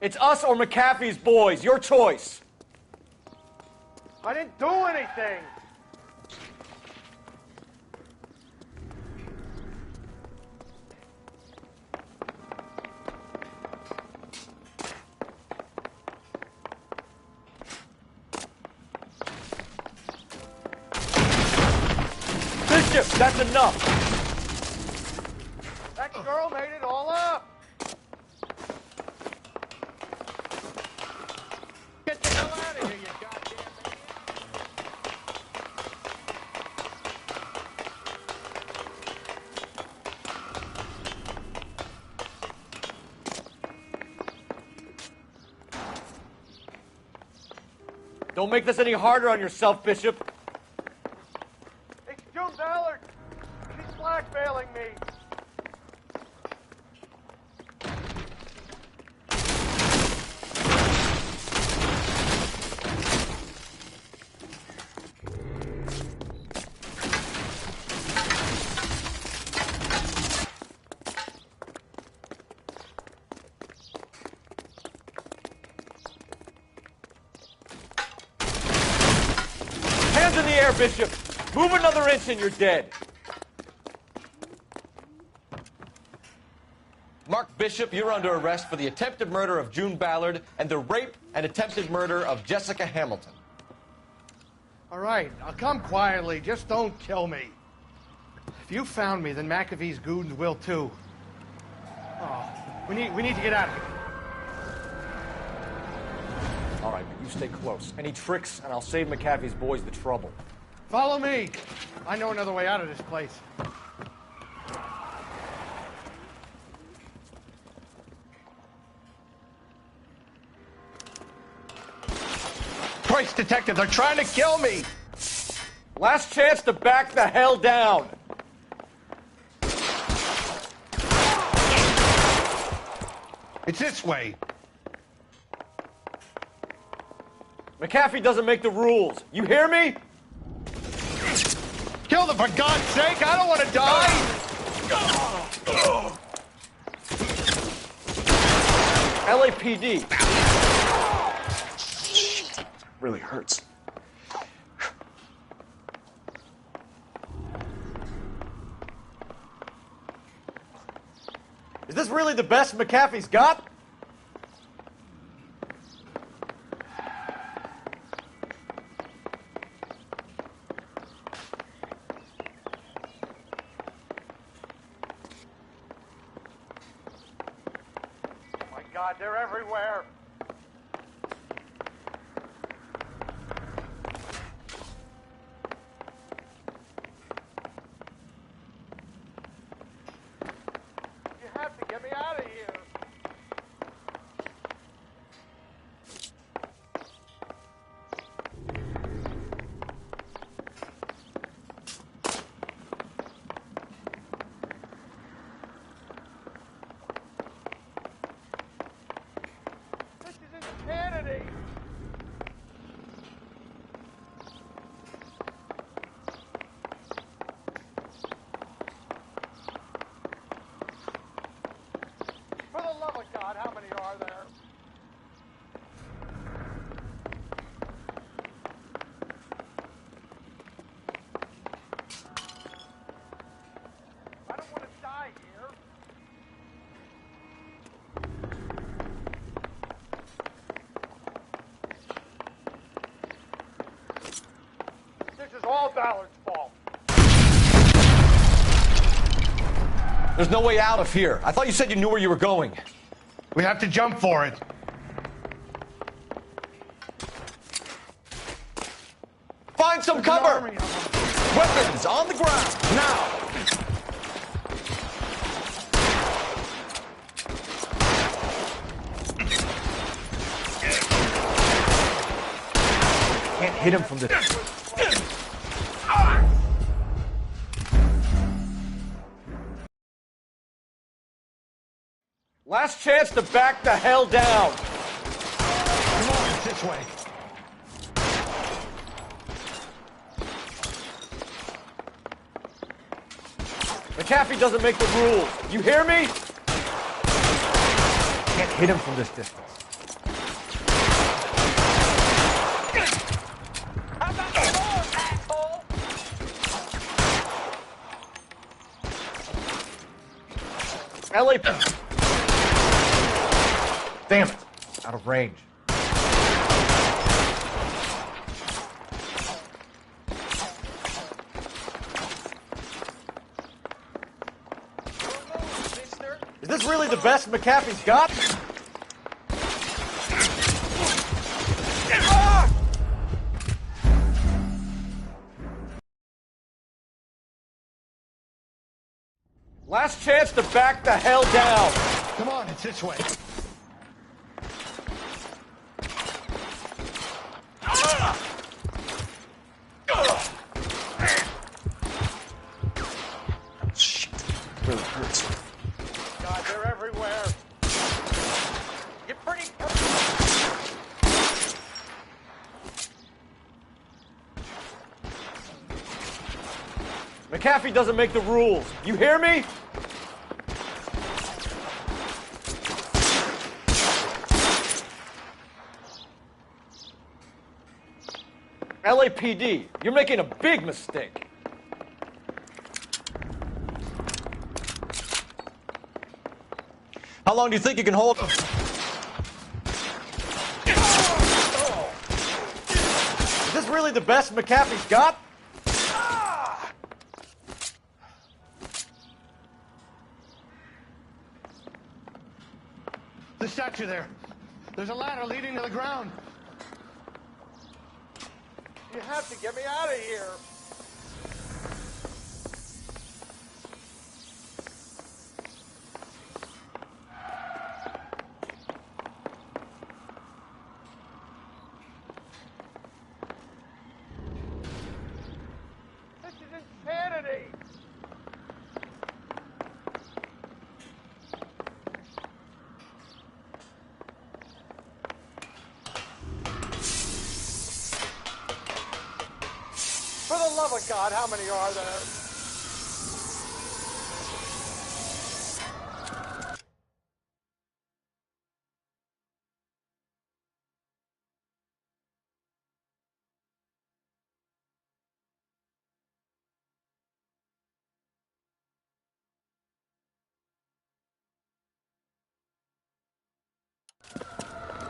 Speaker 4: It's us or McAfee's boys. Your choice.
Speaker 8: I didn't do anything.
Speaker 4: Bishop, that's enough.
Speaker 8: That girl made it all up. Get the hell out of here, you goddamn maniac.
Speaker 4: Don't make this any harder on yourself, Bishop.
Speaker 8: It's June Ballard. She's blackmailing me.
Speaker 4: Hands in the air, Bishop. Move another inch and you're dead.
Speaker 2: Mark Bishop, you're under arrest for the attempted murder of June Ballard and the rape and attempted murder of Jessica Hamilton.
Speaker 8: All right, I'll come quietly. Just don't kill me. If you found me, then McAfee's goons will too. Oh, we need to get out of here.
Speaker 4: All right, but you stay close. Any tricks, and I'll save McAfee's boys the trouble.
Speaker 8: Follow me. I know another way out of this place. Christ, detective, they're trying to kill me.
Speaker 4: Last chance to back the hell down.
Speaker 8: It's this way.
Speaker 4: McAfee doesn't make the rules. You hear me?
Speaker 8: Kill them, for God's sake! I don't want to die!
Speaker 4: LAPD.
Speaker 8: Really hurts.
Speaker 4: Is this really the best McAfee's got?
Speaker 8: God, they're everywhere. all Ballard's fault.
Speaker 4: There's no way out of here. I thought you said you knew where you were going.
Speaker 8: We have to jump for it.
Speaker 4: Find some cover! Weapons on the ground, now! Can't hit him from the... Last chance to back the hell down!
Speaker 8: Come on, it's this way.
Speaker 4: McAfee doesn't make the rules. You hear me? Can't hit him from this distance. L.A. Damn it. Out of range. Is this really the best McAfee's got? Last chance to back the hell down.
Speaker 8: Come on, it's this way.
Speaker 4: Shit. Really hurts.
Speaker 8: God, they're everywhere. You're pretty...
Speaker 4: McAfee doesn't make the rules. You hear me? LAPD, you're making a big mistake. How long do you think you can hold? Is this really the best McAfee's got?
Speaker 8: The statue there. There's a ladder leading to the ground. You have to get me out of here. This is insanity. For the love of God, how many are there?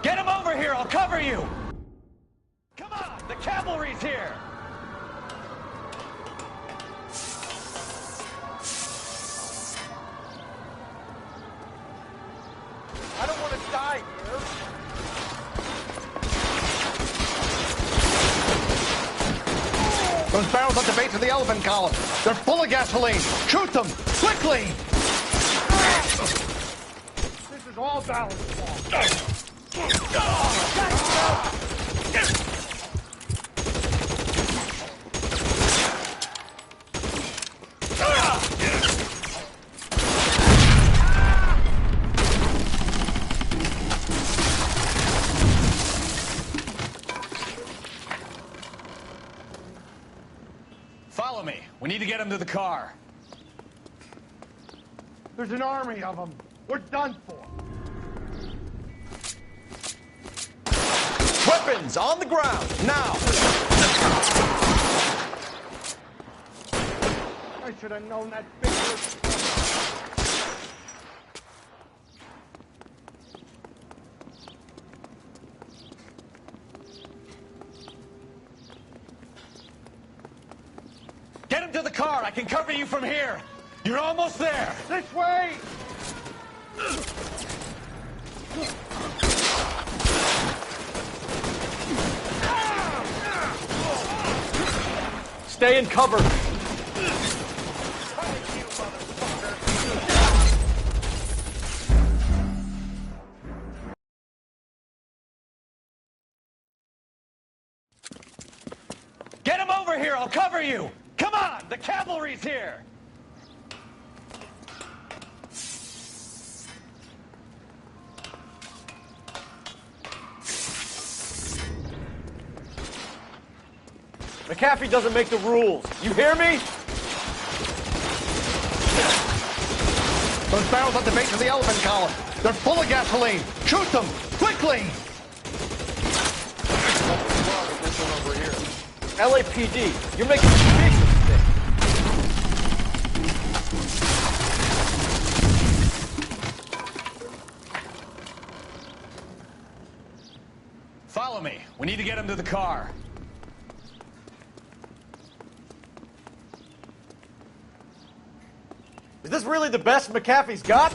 Speaker 4: Get him over here, I'll cover you! Come on, the cavalry's here!
Speaker 8: I don't want to die here. Those barrels at the base of the elephant column. They're full of gasoline. Shoot them! Quickly! This is all Ballard's fault.
Speaker 2: Follow me. We need to get him to the car.
Speaker 8: There's an army of them. We're done for.
Speaker 4: Weapons on the ground, now!
Speaker 8: I should have known that bitch was...
Speaker 2: into the car. I can cover you from here. You're almost there.
Speaker 8: This way!
Speaker 21: Stay in cover.
Speaker 2: Get him over here. I'll cover you. Come on. The cavalry's here.
Speaker 21: McAfee doesn't make the rules. You hear me?
Speaker 8: Those barrels at the base of the elephant column. They're full of gasoline. Shoot them! Quickly!
Speaker 21: This one over here. LAPD, you're making a big mistake.
Speaker 2: Follow me. We need to get him to the car.
Speaker 21: Is this really the best McAfee's got?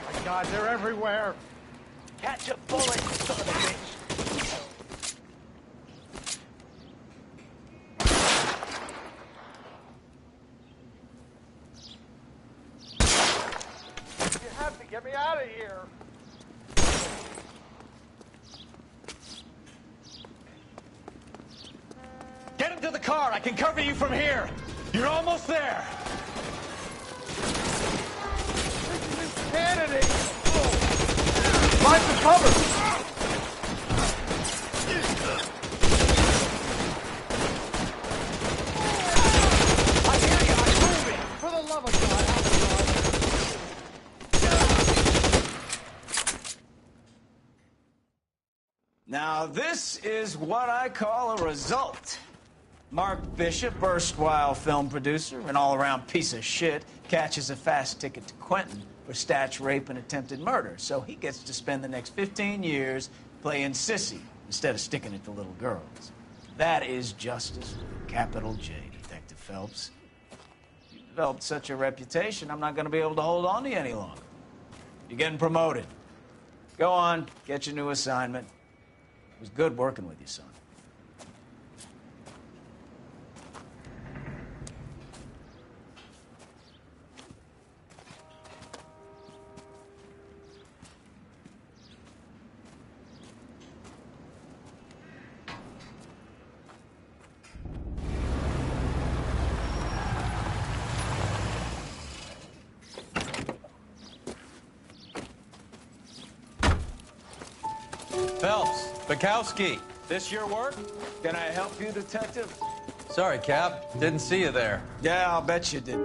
Speaker 8: My God, they're everywhere.
Speaker 2: Catch a bullet, son of a bitch.
Speaker 8: You have to get me out of here.
Speaker 2: Get him to the car. I can cover you from here. You're almost there.
Speaker 8: Insanity!
Speaker 21: Find some cover!
Speaker 8: I hear you. I'm moving. For the love of God,
Speaker 10: Now, this is what I call a result. Mark Bishop, erstwhile film producer and all-around piece of shit, catches a fast ticket to Quentin for statch rape and attempted murder. So he gets to spend the next 15 years playing sissy instead of sticking it to little girls. That is justice with a capital J, Detective Phelps. You developed such a reputation, I'm not going to be able to hold on to you any longer. You're getting promoted. Go on, get your new assignment. It was good working with you, son.
Speaker 2: Phelps, Bukowski, this your work?
Speaker 10: Can I help you, Detective?
Speaker 2: Sorry, Cap. Didn't see you there.
Speaker 10: Yeah, I'll bet you did.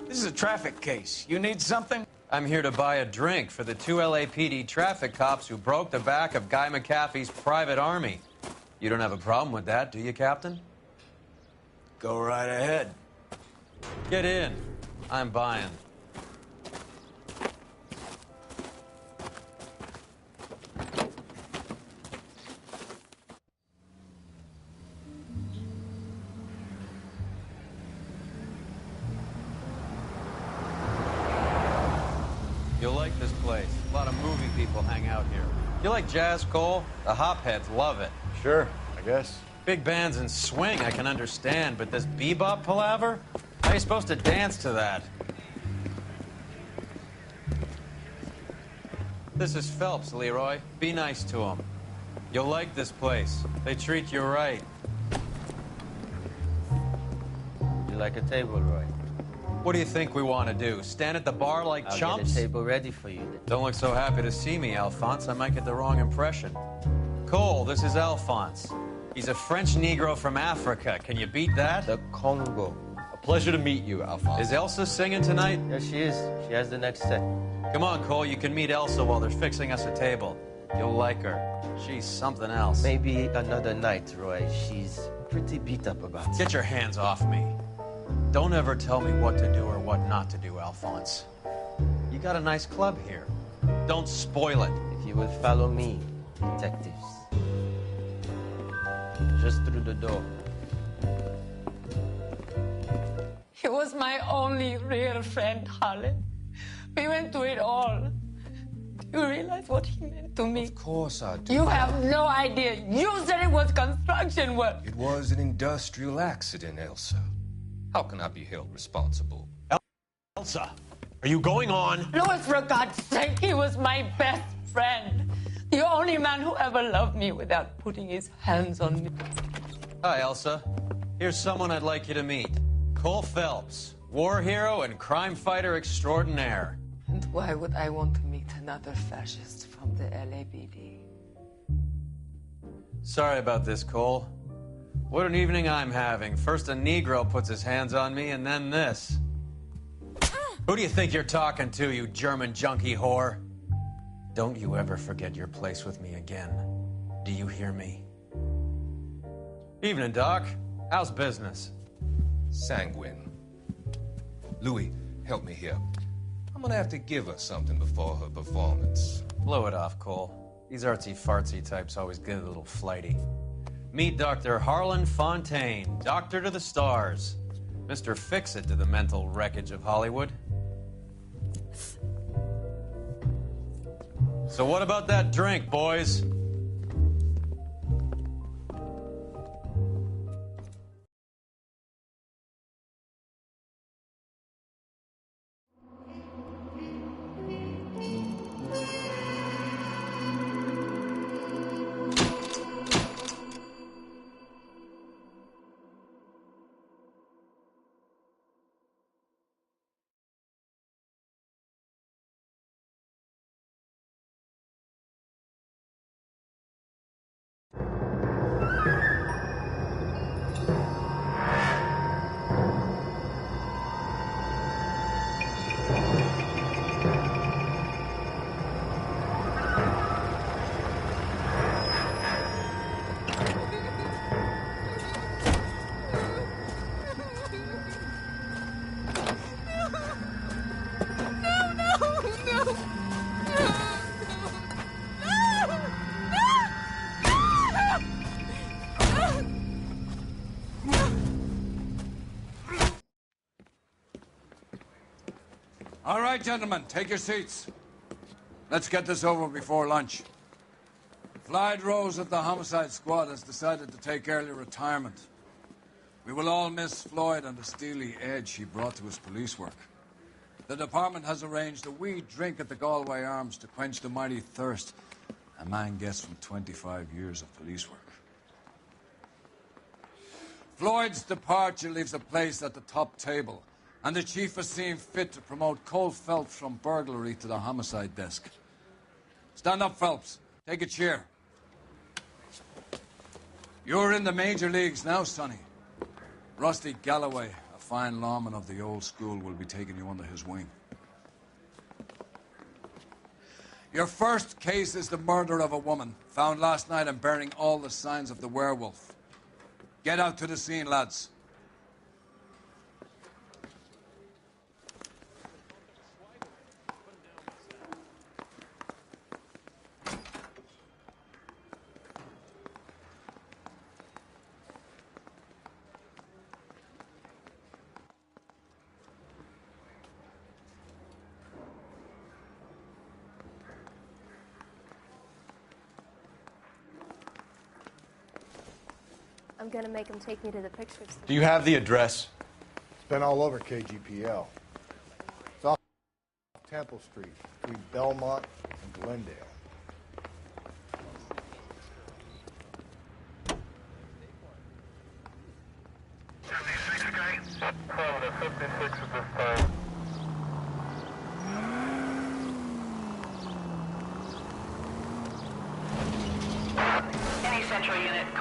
Speaker 10: This is a traffic case. You need something?
Speaker 11: I'm here to buy a drink for the 2 LAPD traffic cops who broke the back of Guy McAfee's private army. You don't have a problem with that, do you, Captain?
Speaker 10: Go right ahead.
Speaker 11: Get in. I'm buying. You'll like this place. A lot of movie people hang out here. You like jazz, Cole? The hopheads love it.
Speaker 1: Sure, I guess.
Speaker 11: Big bands and swing I can understand, but this bebop palaver? How are you supposed to dance to that? This is Phelps, Leroy. Be nice to him. You'll like this place. They treat you right.
Speaker 23: You like a table, Roy?
Speaker 11: What do you think we want to do? Stand at the bar like
Speaker 23: I'll
Speaker 11: chumps?
Speaker 23: get a table ready for you.
Speaker 11: Don't look so happy to see me, Alphonse. I might get the wrong impression. Cole, this is Alphonse. He's a French Negro from Africa. Can you beat that?
Speaker 23: The Congo.
Speaker 11: A pleasure to meet you, Alphonse. Is Elsa singing tonight?
Speaker 23: Yes, she is. She has the next set.
Speaker 11: Come on, Cole. You can meet Elsa while they're fixing us a table. You'll like her. She's something else.
Speaker 23: Maybe another night, Roy. She's pretty beat up about it.
Speaker 11: Get your hands off me. Don't ever tell me what to do or what not to do, Alphonse. You got a nice club here. Don't spoil it.
Speaker 23: If you would follow me, detectives. Just through the door.
Speaker 9: He was my only real friend, Harlan. We went through it all. Do you realize what he meant to me?
Speaker 14: Of course I do.
Speaker 9: You have no idea. You said it was construction work.
Speaker 14: It was an industrial accident, Elsa. How can I be held responsible?
Speaker 20: Elsa, are you going on?
Speaker 9: Louis, for God's sake, he was my best friend. The only man who ever loved me without putting his hands on me.
Speaker 11: Hi, Elsa. Here's someone I'd like you to meet. Cole Phelps, war hero and crime fighter extraordinaire.
Speaker 9: And why would I want to meet another fascist from the LAPD?
Speaker 11: Sorry about this, Cole. What an evening I'm having. First a Negro puts his hands on me, and then this. Who do you think you're talking to, you German junkie whore? Don't you ever forget your place with me again. Do you hear me? Evening, Doc. How's business?
Speaker 14: Sanguine. Louis, help me here. I'm gonna have to give her something before her performance.
Speaker 11: Blow it off, Cole. These artsy-fartsy types always get a little flighty. Meet Dr. Harlan Fontaine, doctor to the stars. Mr. Fix-It to the mental wreckage of Hollywood. So what about that drink, boys?
Speaker 22: All right, gentlemen, take your seats. Let's get this over before lunch. Clyde Rose of the Homicide Squad has decided to take early retirement. We will all miss Floyd and the steely edge he brought to his police work. The department has arranged a wee drink at the Galway Arms to quench the mighty thirst a man gets from 25 years of police work. Floyd's departure leaves a place at the top table, and the chief has seen fit to promote Cole Phelps from burglary to the homicide desk. Stand up, Phelps. Take a chair. You're in the major leagues now, Sonny. Rusty Galloway, a fine lawman of the old school, will be taking you under his wing. Your first case is the murder of a woman, found last night and bearing all the signs of the werewolf. Get out to the scene, lads.
Speaker 24: I'm gonna make him take me to the pictures.
Speaker 21: Do you have the address?
Speaker 8: It's been all over KGPL. It's off Temple Street, between Belmont and Glendale.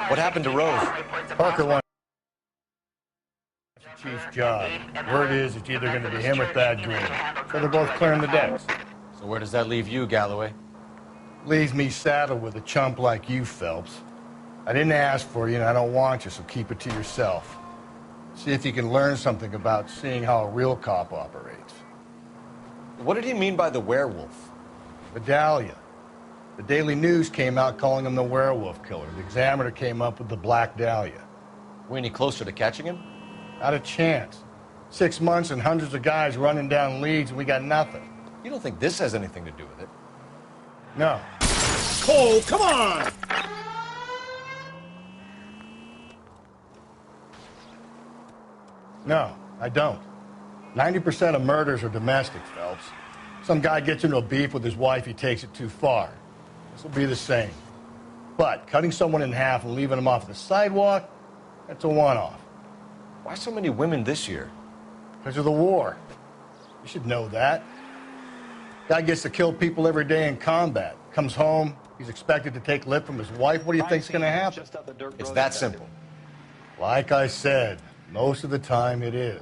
Speaker 21: What happened to Rose?
Speaker 8: Parker won. It's the chief's job. Word is it's either going to be him or Thad Green. So they're both clearing the decks.
Speaker 21: So where does that leave you, Galloway?
Speaker 8: Leaves me saddled with a chump like you, Phelps. I didn't ask for you, and I don't want you, so keep it to yourself. See if you can learn something about seeing how a real cop operates.
Speaker 21: What did he mean by the werewolf?
Speaker 8: Vidalia. The Daily News came out calling him the werewolf killer. The Examiner came up with the Black Dahlia.
Speaker 4: We any closer to catching him?
Speaker 8: Not a chance. 6 months and hundreds of guys running down leads, and we got nothing.
Speaker 4: You don't think this has anything to do with it?
Speaker 8: No.
Speaker 12: Cole, come on!
Speaker 8: No, I don't. 90% of murders are domestic, Phelps. Some guy gets into a beef with his wife, he takes it too far. This will be the same. But cutting someone in half and leaving them off the sidewalk, that's a one-off.
Speaker 4: Why so many women this year?
Speaker 8: Because of the war. You should know that. Guy gets to kill people every day in combat. Comes home, he's expected to take lip from his wife. What do you think's going to happen?
Speaker 4: It's that simple.
Speaker 8: Like I said, most of the time it is.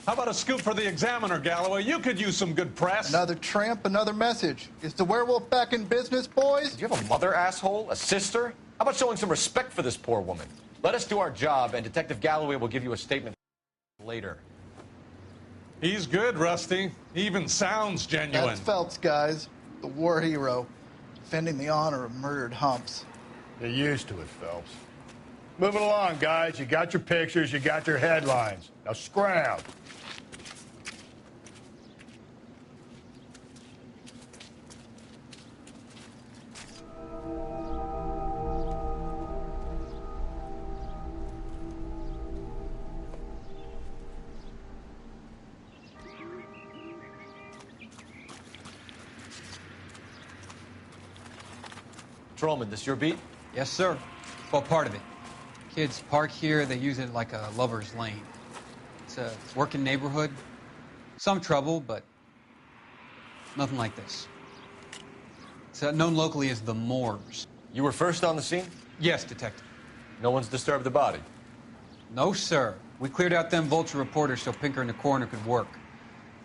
Speaker 12: How about a scoop for the Examiner, Galloway? You could use some good press.
Speaker 15: Another tramp, another message. Is the werewolf back in business, boys?
Speaker 4: Do you have a mother, asshole? A sister? How about showing some respect for this poor woman? Let us do our job, and Detective Galloway will give you a statement later.
Speaker 12: He's good, Rusty. He even sounds genuine.
Speaker 15: That's Phelps, guys. The war hero. Defending the honor of murdered humps.
Speaker 8: You're used to it, Phelps. Moving along, guys. You got your pictures, you got your headlines. Now scram.
Speaker 4: Patrolman, this your beat?
Speaker 17: Yes, sir. Well, part of it. Kids park here, they use it like a lover's lane. It's a working neighborhood. Some trouble, but nothing like this. It's known locally as the Moors.
Speaker 4: You were first on the scene?
Speaker 17: Yes, Detective.
Speaker 4: No one's disturbed the body?
Speaker 17: No, sir. We cleared out them vulture reporters so Pinker and the coroner could work.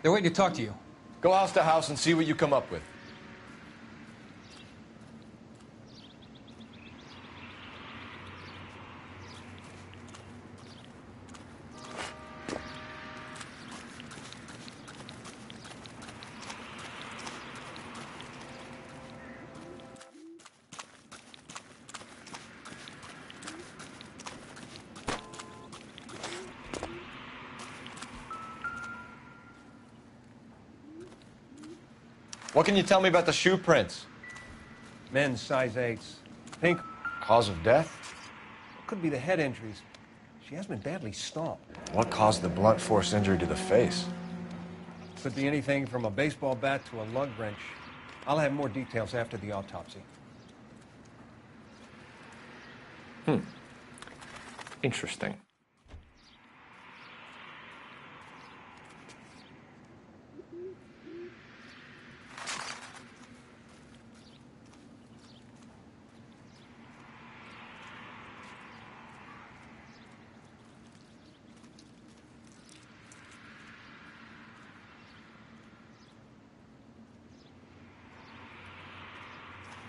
Speaker 17: They're waiting to talk to you.
Speaker 4: Go house to house and see what you come up with. What can you tell me about the shoe prints?
Speaker 19: Men's size 8s. Pink.
Speaker 4: Cause of death?
Speaker 19: Could be the head injuries. She has been badly stomped.
Speaker 4: What caused the blunt force injury to the face?
Speaker 19: Could be anything from a baseball bat to a lug wrench. I'll have more details after the autopsy.
Speaker 4: Interesting.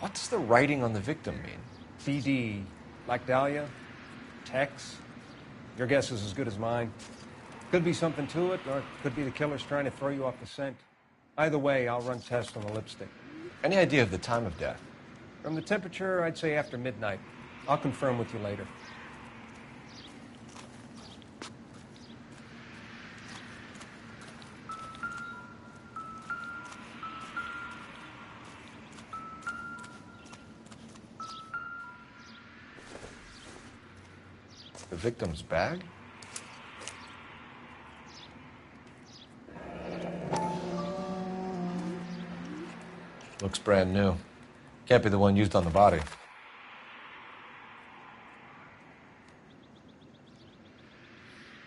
Speaker 4: What does the writing on the victim mean?
Speaker 19: BD. Black Dahlia? Tex? Your guess is as good as mine. Could be something to it, or it could be the killer's trying to throw you off the scent. Either way, I'll run tests on the lipstick.
Speaker 4: Any idea of the time of death?
Speaker 19: From the temperature, I'd say after midnight. I'll confirm with you later.
Speaker 4: The victim's bag? Looks brand new. Can't be the one used on the body.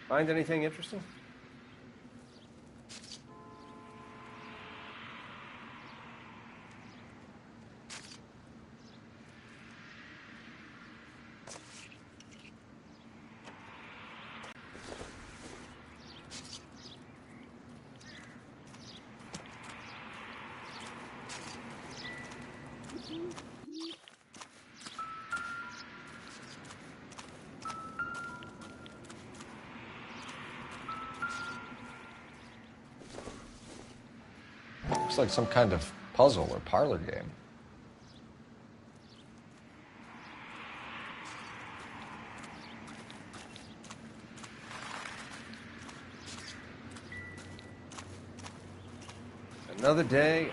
Speaker 19: Find anything interesting?
Speaker 4: Looks like some kind of puzzle or parlor game.
Speaker 19: Another day,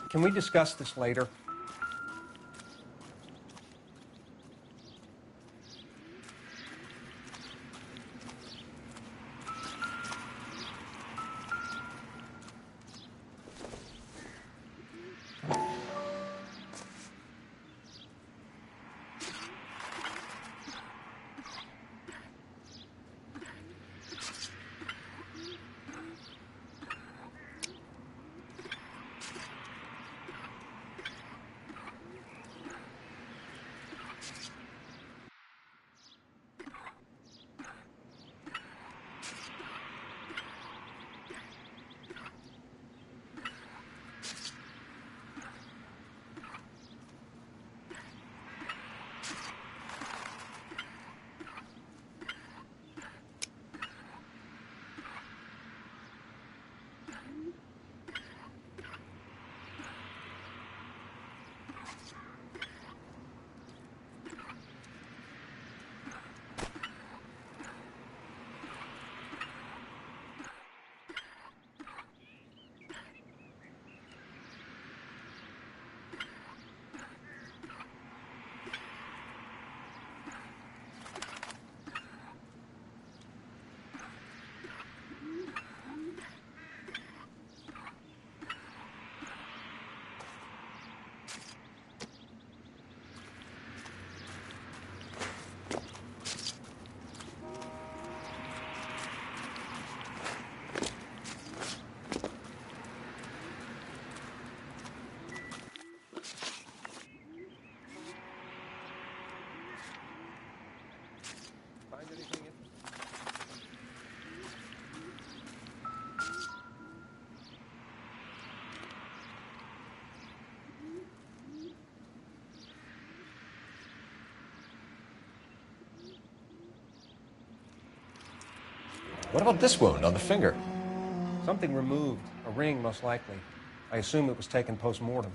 Speaker 19: Can we discuss this later?
Speaker 4: What about this wound on the finger?
Speaker 19: Something removed. A ring, most likely. I assume it was taken post-mortem.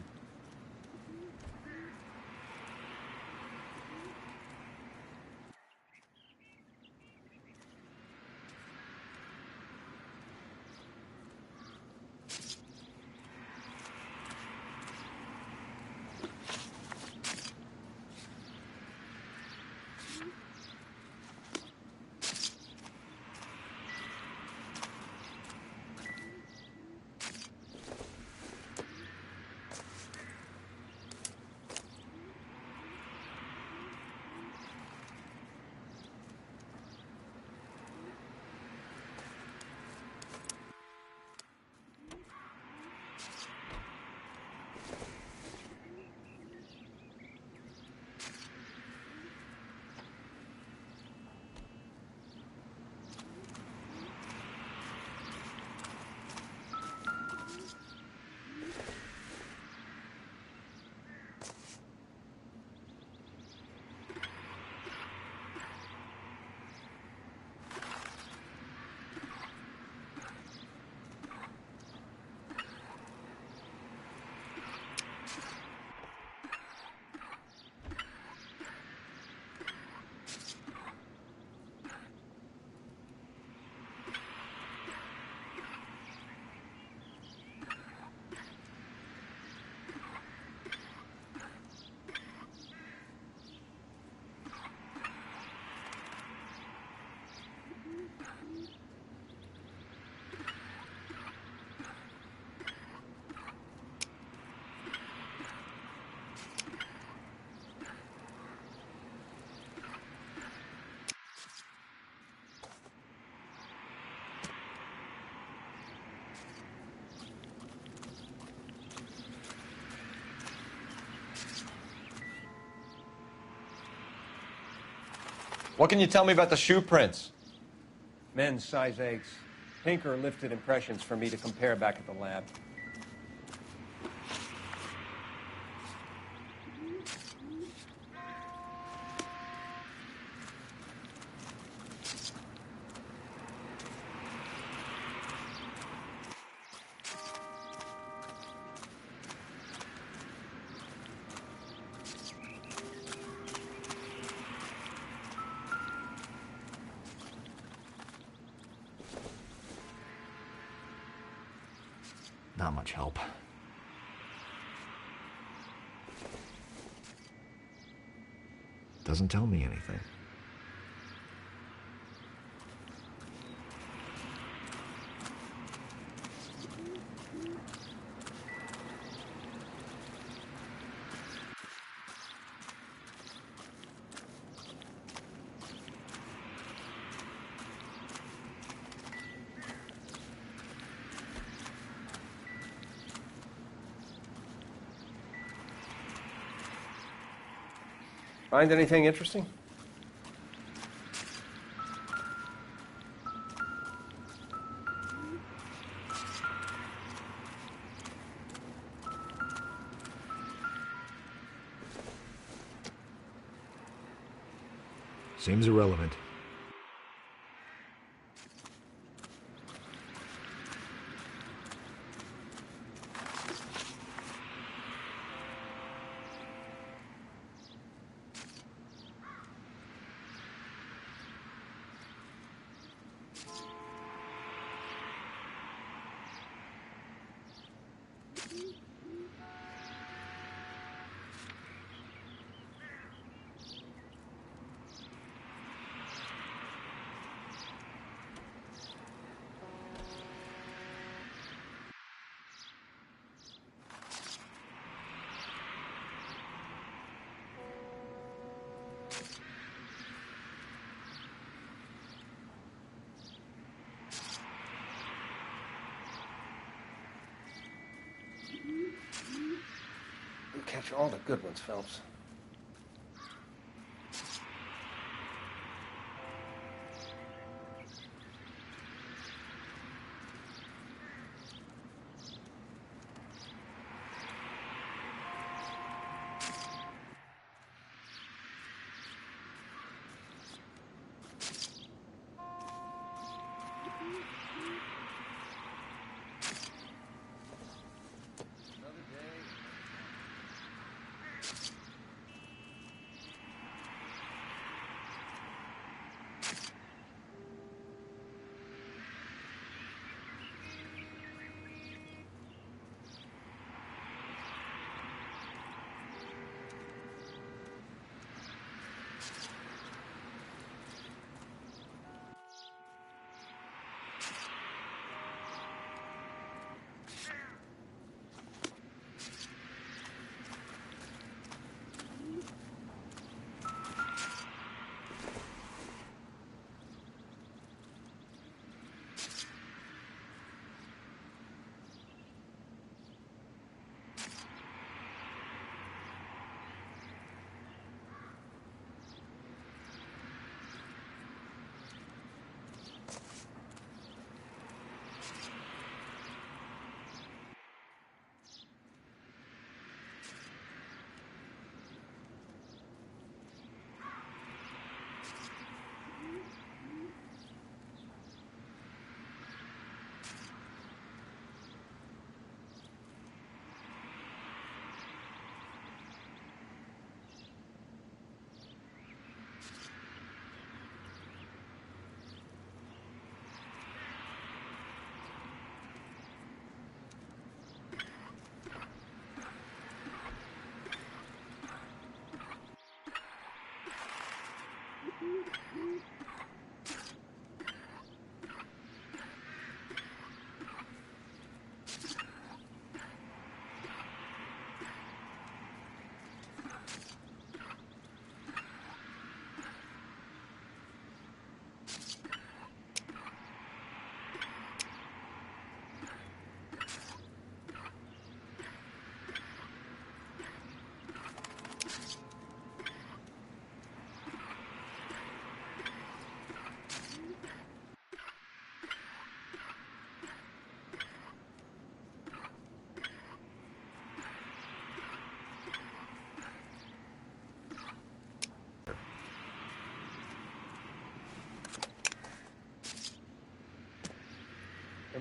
Speaker 4: What can you tell me about the shoe prints?
Speaker 19: Men's size 8s. Pinker lifted impressions for me to compare back at the lab.
Speaker 1: Not much help. Doesn't tell me anything.
Speaker 19: Find anything interesting?
Speaker 1: Seems irrelevant.
Speaker 19: You catch all the good ones, Phelps.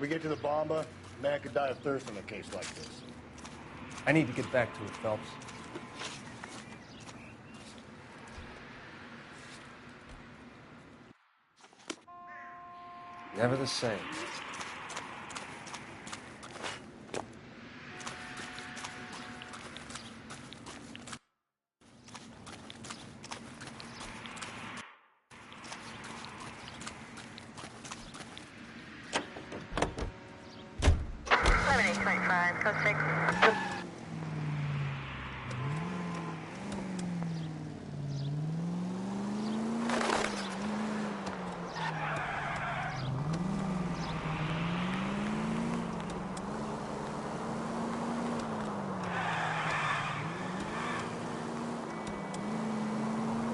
Speaker 8: If we get to the Bomba, a man could die of thirst in a case like this.
Speaker 19: I need to get back to it, Phelps. Never the same.
Speaker 5: Suspect.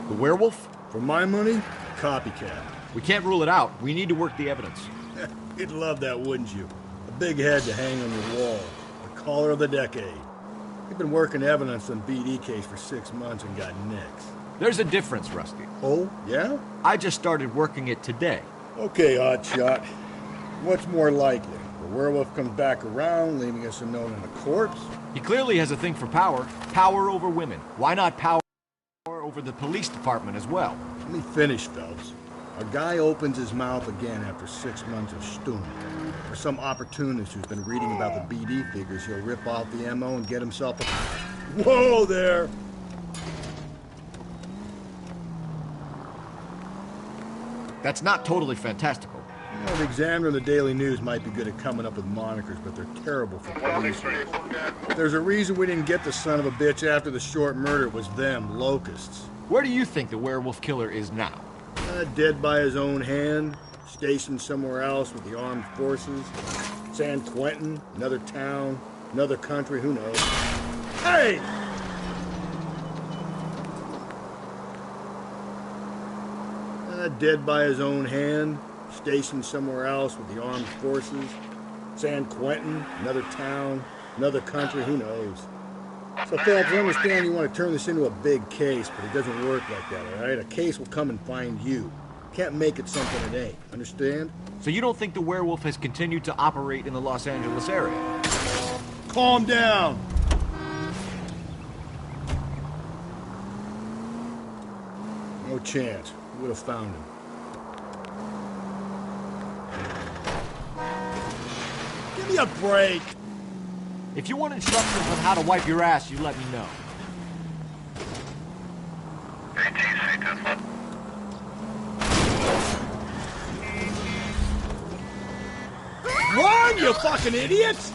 Speaker 1: The werewolf?
Speaker 8: For my money, copycat.
Speaker 1: We can't rule it out. We need to work the evidence.
Speaker 8: You'd love that, wouldn't you? A big head to hang on your wall. The caller of the decade. We've been working evidence on BD case for 6 months and got nicks.
Speaker 1: There's a difference, Rusty.
Speaker 8: Oh, yeah?
Speaker 1: I just started working it today.
Speaker 8: Okay, Hotshot. What's more likely? The werewolf comes back around, leaving us unknown in a corpse?
Speaker 1: He clearly has a thing for power. Power over women. Why not power over the police department as well?
Speaker 8: Let me finish, Phelps. A guy opens his mouth again after 6 months of stewing. For some opportunist who's been reading about the BD figures, he'll rip off the MO and get himself a... Whoa there!
Speaker 1: That's not totally fantastical.
Speaker 8: You know, the Examiner and the Daily News might be good at coming up with monikers, but they're terrible for police. There's a reason we didn't get the son of a bitch after the short murder. It was them, locusts.
Speaker 1: Where do you think the werewolf killer is now?
Speaker 8: Dead by his own hand, stationed somewhere else with the armed forces. San Quentin, another town, another country, who knows? Hey! Dead by his own hand, stationed somewhere else with the armed forces. San Quentin, another town, another country, who knows? So, Phelps, I understand you want to turn this into a big case, but it doesn't work like that, all right? A case will come and find you. Can't make it something it ain't, understand?
Speaker 1: So you don't think the werewolf has continued to operate in the Los Angeles area?
Speaker 8: Calm down! No chance. We would have found him. Give me a break!
Speaker 1: If you want instructions on how to wipe your ass, you let me know.
Speaker 8: Run, you fucking idiots!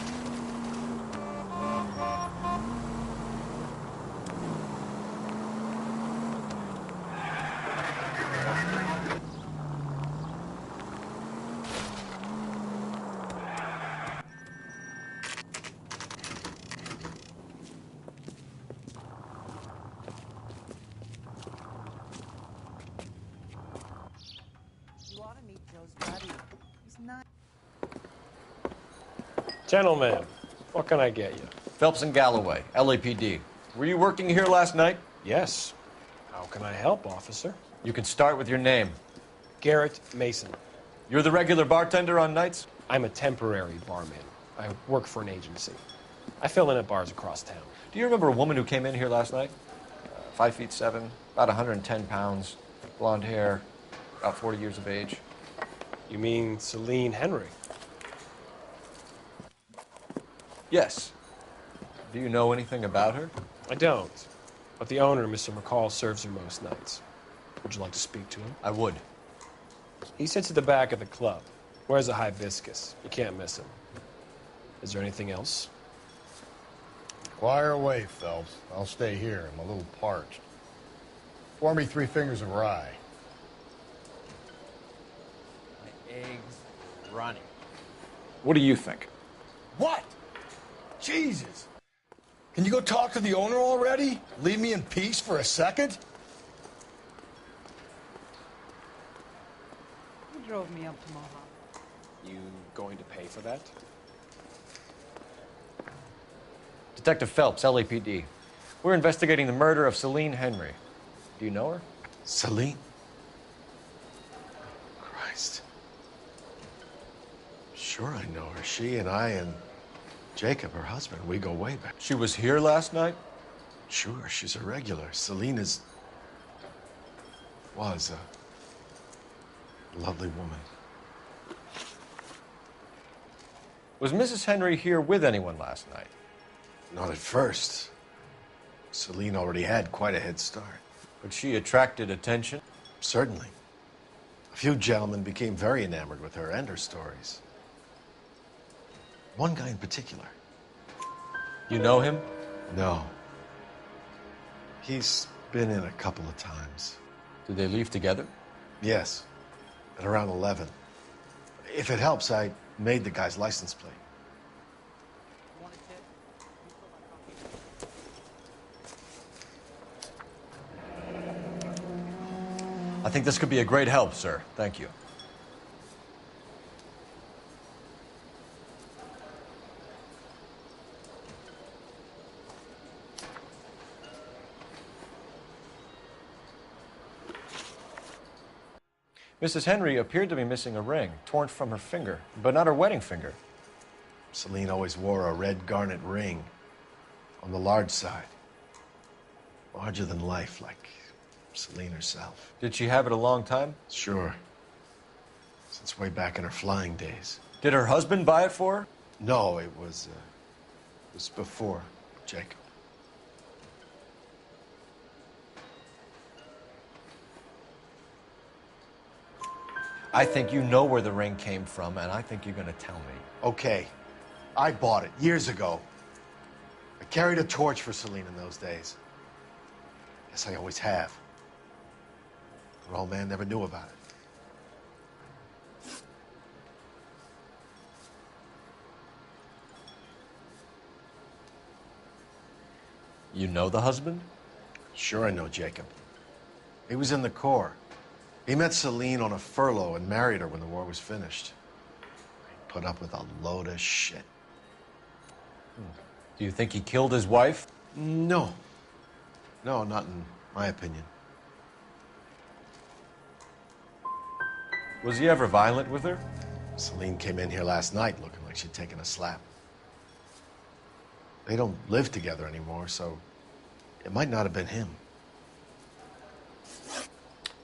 Speaker 20: Gentlemen, what can I get you?
Speaker 4: Phelps and Galloway, LAPD. Were you working here last night?
Speaker 20: Yes. How can I help, officer?
Speaker 4: You can start with your name.
Speaker 20: Garrett Mason.
Speaker 4: You're the regular bartender on nights?
Speaker 20: I'm a temporary barman. I work for an agency. I fill in at bars across town.
Speaker 4: Do you remember a woman who came in here last night? 5'7", about 110 pounds, blonde hair, about 40 years of age.
Speaker 20: You mean Celine Henry?
Speaker 4: Yes. Do you know anything about her?
Speaker 20: I don't. But the owner, Mr. McCall, serves her most nights. Would you like to speak to him?
Speaker 4: I would.
Speaker 20: He sits at the back of the club. Wears a hibiscus. You can't miss him. Is there anything else?
Speaker 8: Fire away, Phelps. I'll stay here. I'm a little parched. Pour me 3 fingers of rye.
Speaker 23: My eggs running.
Speaker 21: What do you think?
Speaker 8: What? Jesus! Can you go talk to the owner already? Leave me in peace for a second?
Speaker 17: Who drove me up to Mohawk?
Speaker 20: You going to pay for that?
Speaker 4: Detective Phelps, LAPD. We're investigating the murder of Celine Henry. Do you know her?
Speaker 18: Celine? Christ. Sure I know her. She and I and Jacob, her husband, we go way back.
Speaker 4: She was here last night?
Speaker 18: Sure, she's a regular. Celine was a lovely woman.
Speaker 4: Was Mrs. Henry here with anyone last night?
Speaker 18: Not at first. Celine already had quite a head start.
Speaker 4: But she attracted attention?
Speaker 18: Certainly. A few gentlemen became very enamored with her and her stories. One guy in particular.
Speaker 4: You know him?
Speaker 18: No. He's been in a couple of times.
Speaker 4: Did they leave together?
Speaker 18: Yes, at around 11. If it helps, I made the guy's license plate.
Speaker 4: I think this could be a great help, sir. Thank you. Mrs. Henry appeared to be missing a ring, torn from her finger, but not her wedding finger.
Speaker 18: Celine always wore a red garnet ring on the large side. Larger than life, like Celine herself.
Speaker 4: Did she have it a long time?
Speaker 18: Sure. Since way back in her flying days.
Speaker 4: Did her husband buy it for her?
Speaker 18: No, it was before Jacob.
Speaker 4: I think you know where the ring came from, and I think you're gonna tell me.
Speaker 18: Okay. I bought it years ago. I carried a torch for Celine in those days. Guess I always have. Her old man never knew about it.
Speaker 4: You know the husband?
Speaker 18: Sure I know Jacob. He was in the Corps. He met Celine on a furlough and married her when the war was finished. He put up with a load of shit.
Speaker 4: Do you think he killed his wife?
Speaker 18: No. No, not in my opinion.
Speaker 4: Was he ever violent with her?
Speaker 18: Celine came in here last night looking like she'd taken a slap. They don't live together anymore, so it might not have been him.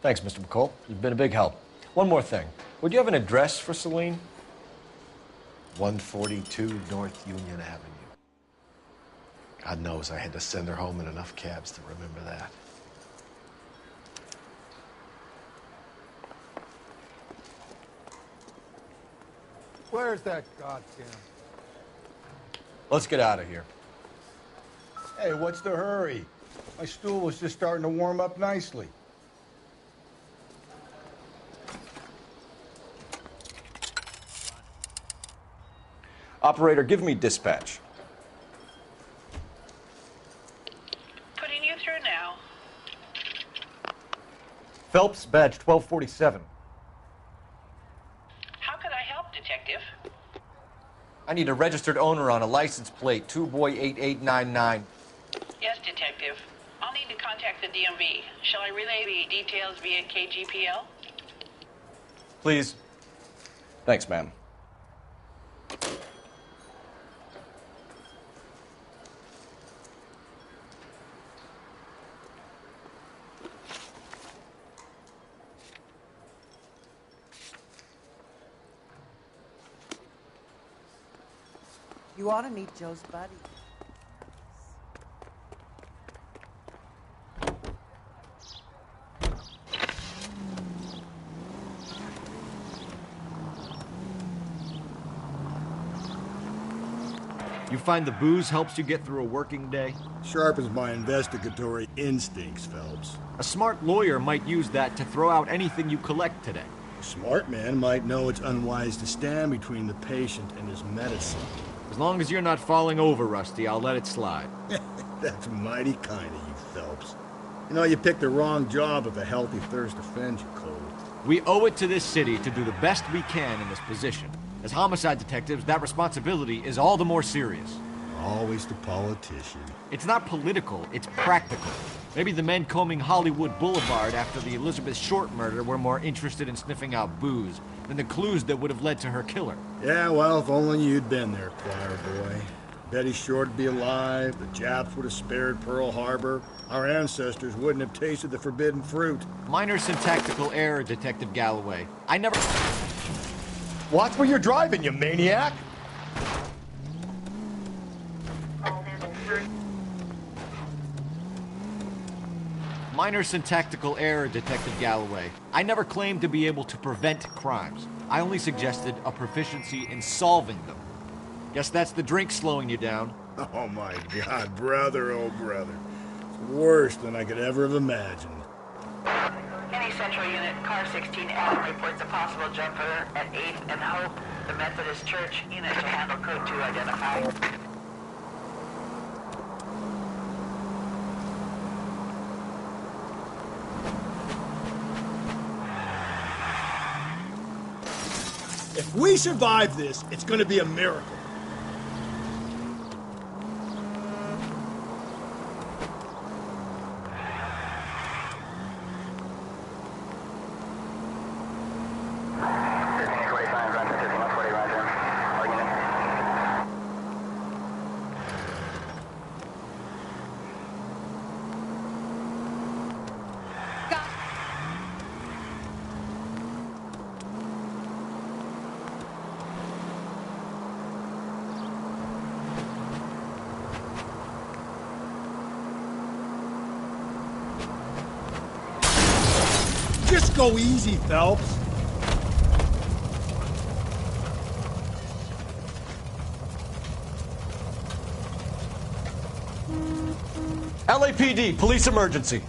Speaker 4: Thanks, Mr. McCall. You've been a big help. One more thing. Would you have an address for Celine?
Speaker 18: 142 North Union Avenue. God knows I had to send her home in enough cabs to remember that.
Speaker 8: Where's that goddamn...
Speaker 4: Let's get out of here.
Speaker 8: Hey, what's the hurry? My stool was just starting to warm up nicely.
Speaker 4: Operator, give me dispatch.
Speaker 5: Putting you through now.
Speaker 4: Phelps, badge 1247.
Speaker 5: How could I help, Detective?
Speaker 4: I need a registered owner on a license plate, 2boy8899.
Speaker 5: Yes, Detective. I'll need to contact the DMV. Shall I relay the details via KGPL?
Speaker 4: Please. Thanks, ma'am.
Speaker 7: You ought to meet Joe's buddy.
Speaker 1: You find the booze helps you get through a working day?
Speaker 8: Sharpens my investigatory instincts, Phelps.
Speaker 1: A smart lawyer might use that to throw out anything you collect today.
Speaker 8: A smart man might know it's unwise to stand between the patient and his medicine.
Speaker 1: As long as you're not falling over, Rusty, I'll let it slide.
Speaker 8: That's mighty kind of you, Phelps. You know, you picked the wrong job if a healthy thirst offends you, Cole.
Speaker 1: We owe it to this city to do the best we can in this position. As homicide detectives, that responsibility is all the more serious.
Speaker 8: Always the politician.
Speaker 1: It's not political, it's practical. Maybe the men combing Hollywood Boulevard after the Elizabeth Short murder were more interested in sniffing out booze than the clues that would have led to her killer.
Speaker 8: Yeah, well, if only you'd been there, choir boy. Betty Short would be alive, the Japs would have spared Pearl Harbor, our ancestors wouldn't have tasted the forbidden fruit.
Speaker 1: Minor syntactical error, Detective Galloway. I never...
Speaker 8: Watch where you're driving, you maniac!
Speaker 1: Minor syntactical error, Detective Galloway. I never claimed to be able to prevent crimes. I only suggested a proficiency in solving them. Guess that's the drink slowing you down.
Speaker 8: Oh my God, brother, oh brother. It's worse than I could ever have imagined.
Speaker 5: Any Central Unit, Car 16 Adam reports a possible jumper at 8th and Hope. The Methodist Church unit to handle code 2 identified.
Speaker 8: If we survive this, it's gonna be a miracle. Just go easy, Phelps.
Speaker 21: LAPD, police emergency.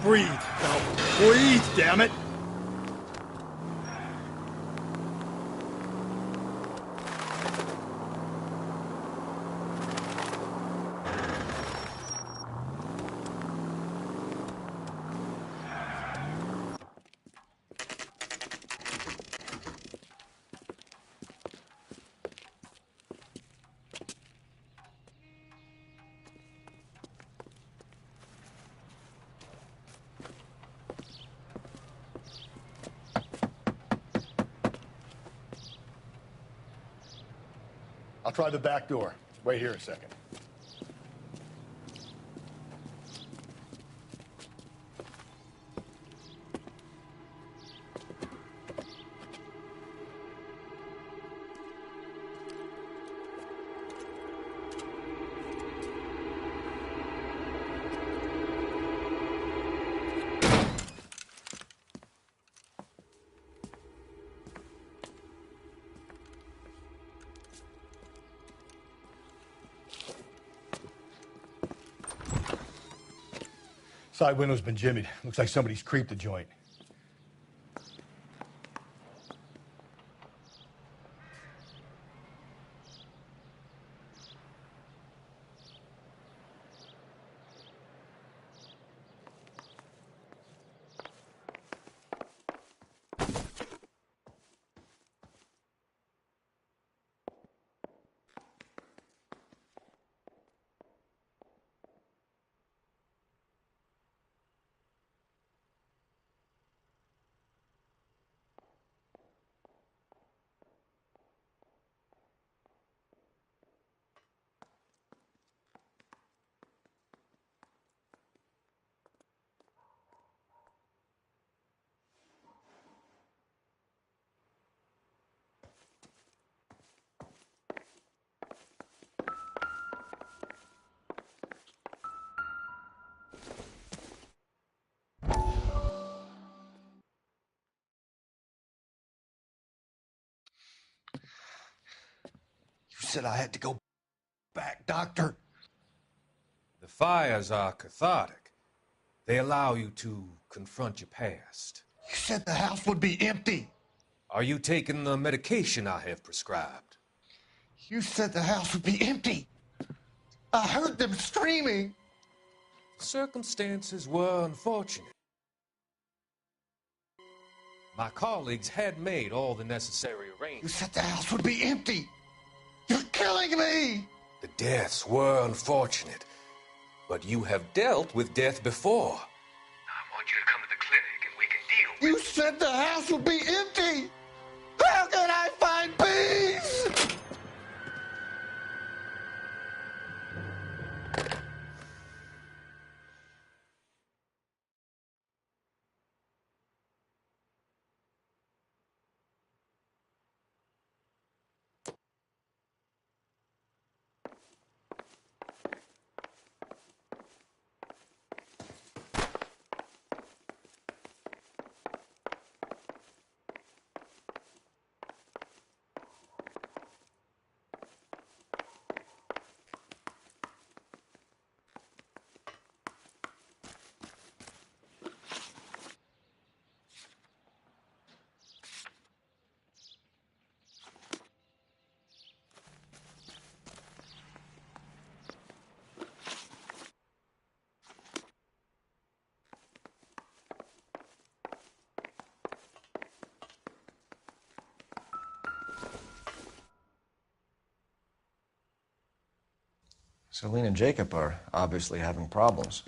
Speaker 8: Breathe, Phelps. Breathe, damn it. I'll try the back door. Wait here a second. Side window's been jimmied. Looks like somebody's creeped the joint.
Speaker 14: You said I had to go back, Doctor.
Speaker 18: The fires are cathartic. They allow you to confront your past.
Speaker 14: You said the house would be empty.
Speaker 18: Are you taking the medication I have prescribed?
Speaker 14: You said the house would be empty. I heard them screaming.
Speaker 18: Circumstances were unfortunate. My colleagues had made all the necessary
Speaker 14: You
Speaker 18: arrangements.
Speaker 14: said the house would be empty. You're killing me.
Speaker 18: The deaths were unfortunate, but you have dealt with death before. I want you to come to the clinic and we can deal with
Speaker 14: You said the house would be empty. How can I find peace?
Speaker 4: Celine and Jacob are obviously having problems.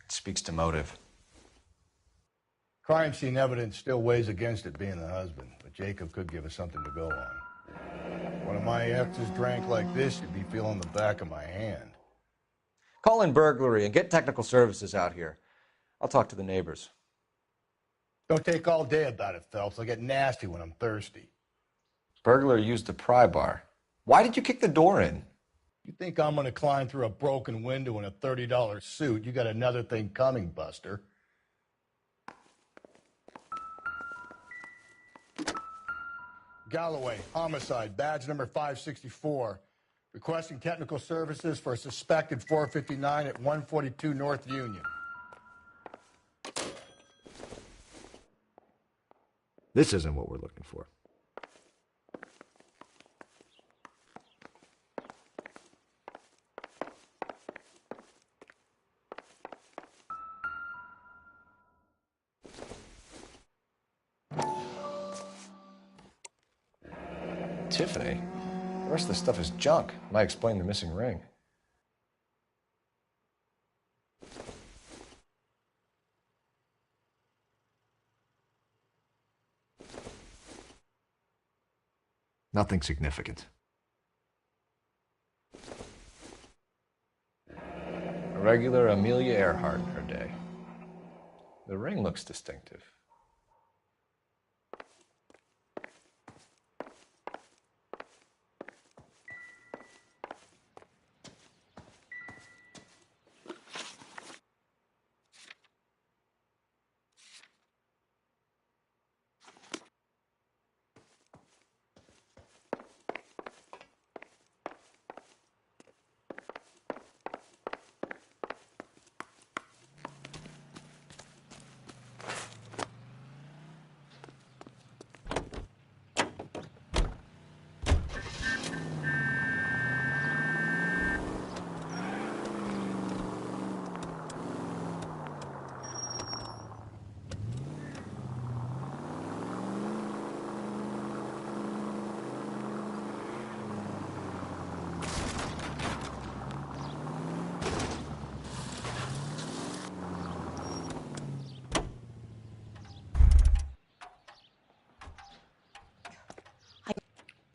Speaker 4: It speaks to motive.
Speaker 8: Crime scene evidence still weighs against it being the husband, but Jacob could give us something to go on. One of my exes drank like this, you'd be feeling the back of my hand.
Speaker 4: Call in burglary and get technical services out here. I'll talk to the neighbors.
Speaker 8: Don't take all day about it, Phelps. I'll get nasty when I'm thirsty.
Speaker 4: Burglar used the pry bar. Why did you kick the door in?
Speaker 8: You think I'm going to climb through a broken window in a $30 suit? You got another thing coming, Buster. Galloway, homicide, badge number 564. Requesting technical services for a suspected 459 at 142 North Union.
Speaker 1: This isn't what we're looking for.
Speaker 4: Tiffany? The rest of the stuff is junk. Might explain the missing ring.
Speaker 1: Nothing significant.
Speaker 4: A regular Amelia Earhart in her day. The ring looks distinctive.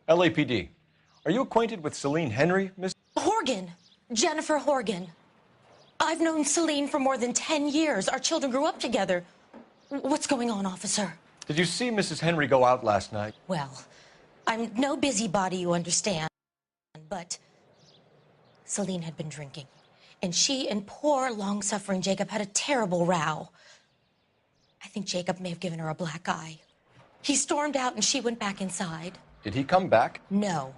Speaker 4: LAPD. Are you acquainted with Celine Henry, Miss?
Speaker 3: Horgan. Jennifer Horgan. I've known Celine for more than 10 years. Our children grew up together. What's going on, officer?
Speaker 4: Did you see Mrs. Henry go out last night?
Speaker 3: Well, I'm no busybody, you understand. But Celine had been drinking. And she and poor, long-suffering Jacob had a terrible row. I think Jacob may have given her a black eye. He stormed out and she went back inside.
Speaker 4: Did he come back?
Speaker 3: No.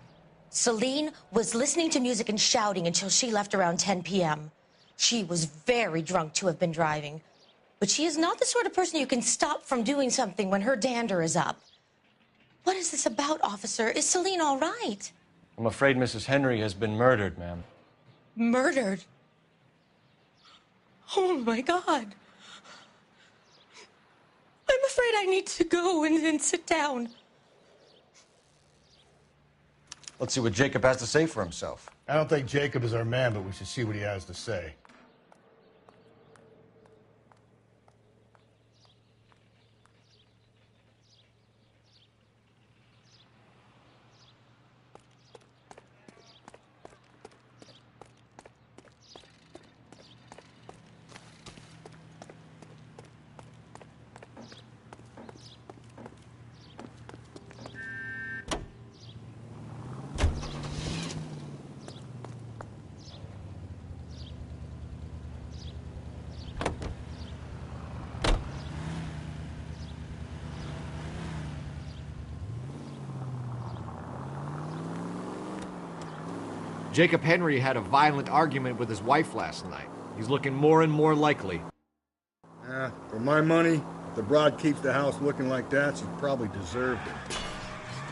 Speaker 3: Celine was listening to music and shouting until she left around 10 p.m. She was very drunk to have been driving. But she is not the sort of person you can stop from doing something when her dander is up. What is this about, officer? Is Celine all right?
Speaker 4: I'm afraid Mrs. Henry has been murdered, ma'am.
Speaker 3: Murdered? Oh, my God. I'm afraid I need to go and sit down.
Speaker 4: Let's see what Jacob has to say for himself.
Speaker 8: I don't think Jacob is our man, but we should see what he has to say.
Speaker 1: Jacob Henry had a violent argument with his wife last night. He's looking more and more likely.
Speaker 8: For my money, if the broad keeps the house looking like that, she probably deserved it.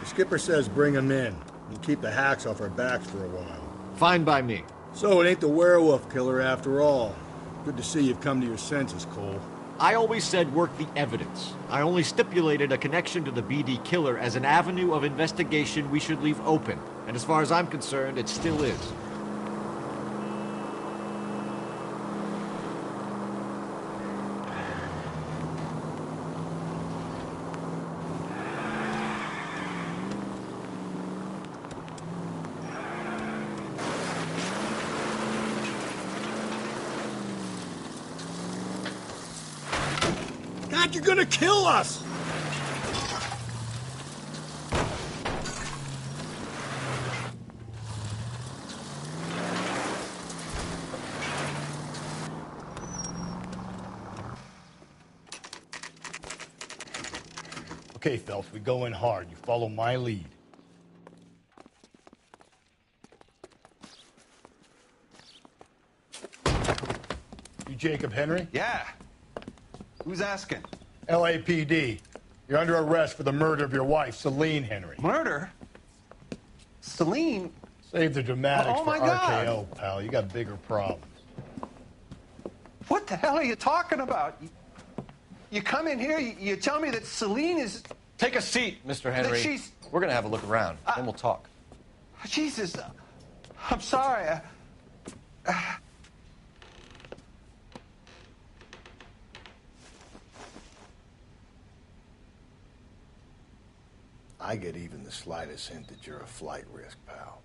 Speaker 8: The skipper says bring him in and keep the hacks off our backs for a while.
Speaker 1: Fine by me.
Speaker 8: So it ain't the werewolf killer after all. Good to see you've come to your senses, Cole.
Speaker 1: I always said work the evidence. I only stipulated a connection to the BD killer as an avenue of investigation we should leave open. And as far as I'm concerned, it still is.
Speaker 8: like you're gonna kill us! Okay, Phelps, we go in hard. You follow my lead. You Jacob Henry?
Speaker 18: Yeah. Who's asking?
Speaker 8: LAPD. You're under arrest for the murder of your wife, Celine Henry.
Speaker 18: Murder? Celine?
Speaker 8: Save the dramatics
Speaker 18: Oh,
Speaker 8: for
Speaker 18: my God.
Speaker 8: RKO, pal. You got bigger problems.
Speaker 18: What the hell are you talking about? You come in here, you tell me that Celine is...
Speaker 4: Take a seat, Mr. Henry.
Speaker 18: That she's...
Speaker 4: We're going to have a look around, then we'll talk.
Speaker 18: Jesus, I'm sorry.
Speaker 8: I get even the slightest hint that you're a flight risk, pal.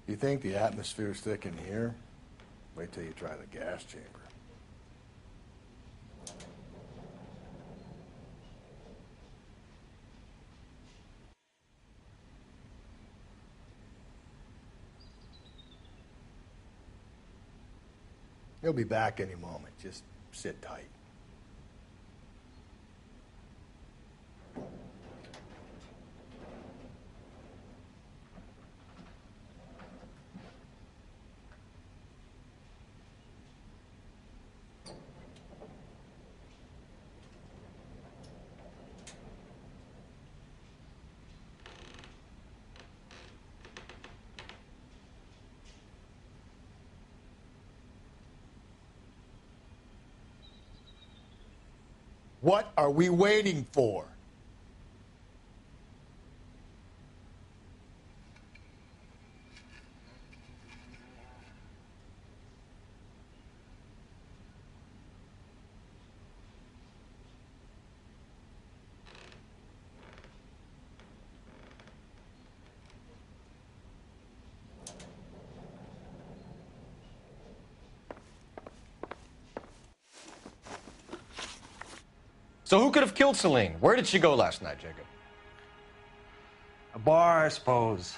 Speaker 8: You think the atmosphere's thick in here? Wait till you try the gas chamber. He'll be back any moment. Just sit tight. What are we waiting for?
Speaker 4: So who could have killed Celine? Where did she go last night, Jacob?
Speaker 18: A bar, I suppose.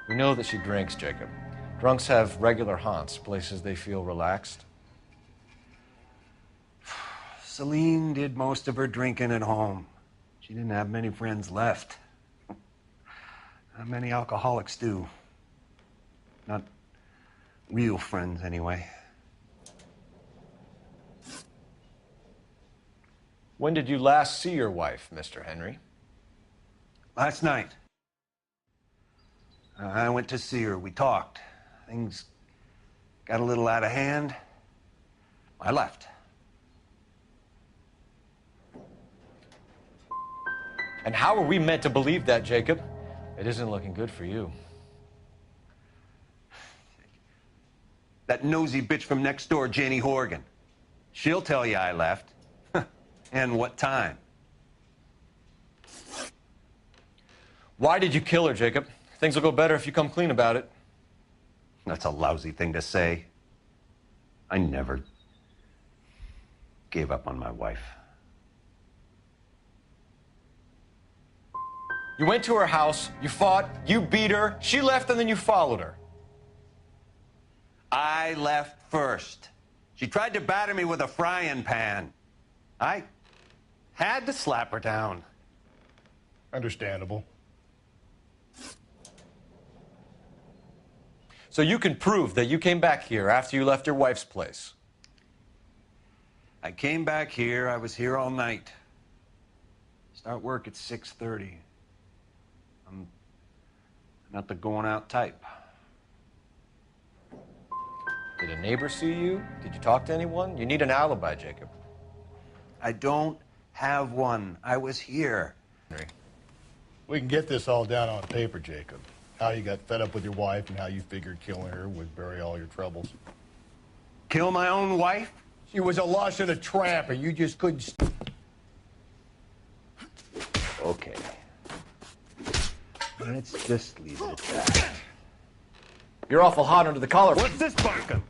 Speaker 4: We know that she drinks, Jacob. Drunks have regular haunts, places they feel relaxed.
Speaker 18: Celine did most of her drinking at home. She didn't have many friends left. Not many alcoholics do. Not real friends, anyway.
Speaker 4: When did you last see your wife, Mr. Henry?
Speaker 18: Last night. I went to see her. We talked. Things got a little out of hand. I left.
Speaker 4: And how are we meant to believe that, Jacob? It isn't looking good for you.
Speaker 18: That nosy bitch from next door, Jenny Horgan. She'll tell you I left. And what time.
Speaker 4: Why did you kill her, Jacob? Things will go better if you come clean about it.
Speaker 18: That's a lousy thing to say. I never gave up on my wife.
Speaker 4: You went to her house, you fought, you beat her, she left, and then you followed her.
Speaker 18: I left first. She tried to batter me with a frying pan. I had to slap her down.
Speaker 8: Understandable.
Speaker 4: So you can prove that you came back here after you left your wife's place.
Speaker 2: I came back here. I was here all night. Start work at 6:30. I'm not the going out type.
Speaker 4: Did a neighbor see you? Did you talk to anyone? You need an alibi, Jacob.
Speaker 2: I don't have one. I was here.
Speaker 8: We can get this all down on paper, Jacob. How you got fed up with your wife and how you figured killing her would bury all your troubles.
Speaker 2: Kill my own wife?
Speaker 8: She was a lush and a tramp, and you just couldn't...
Speaker 2: Okay. Let's just leave it at that.
Speaker 4: You're awful hot under the collar.
Speaker 2: What's this barking?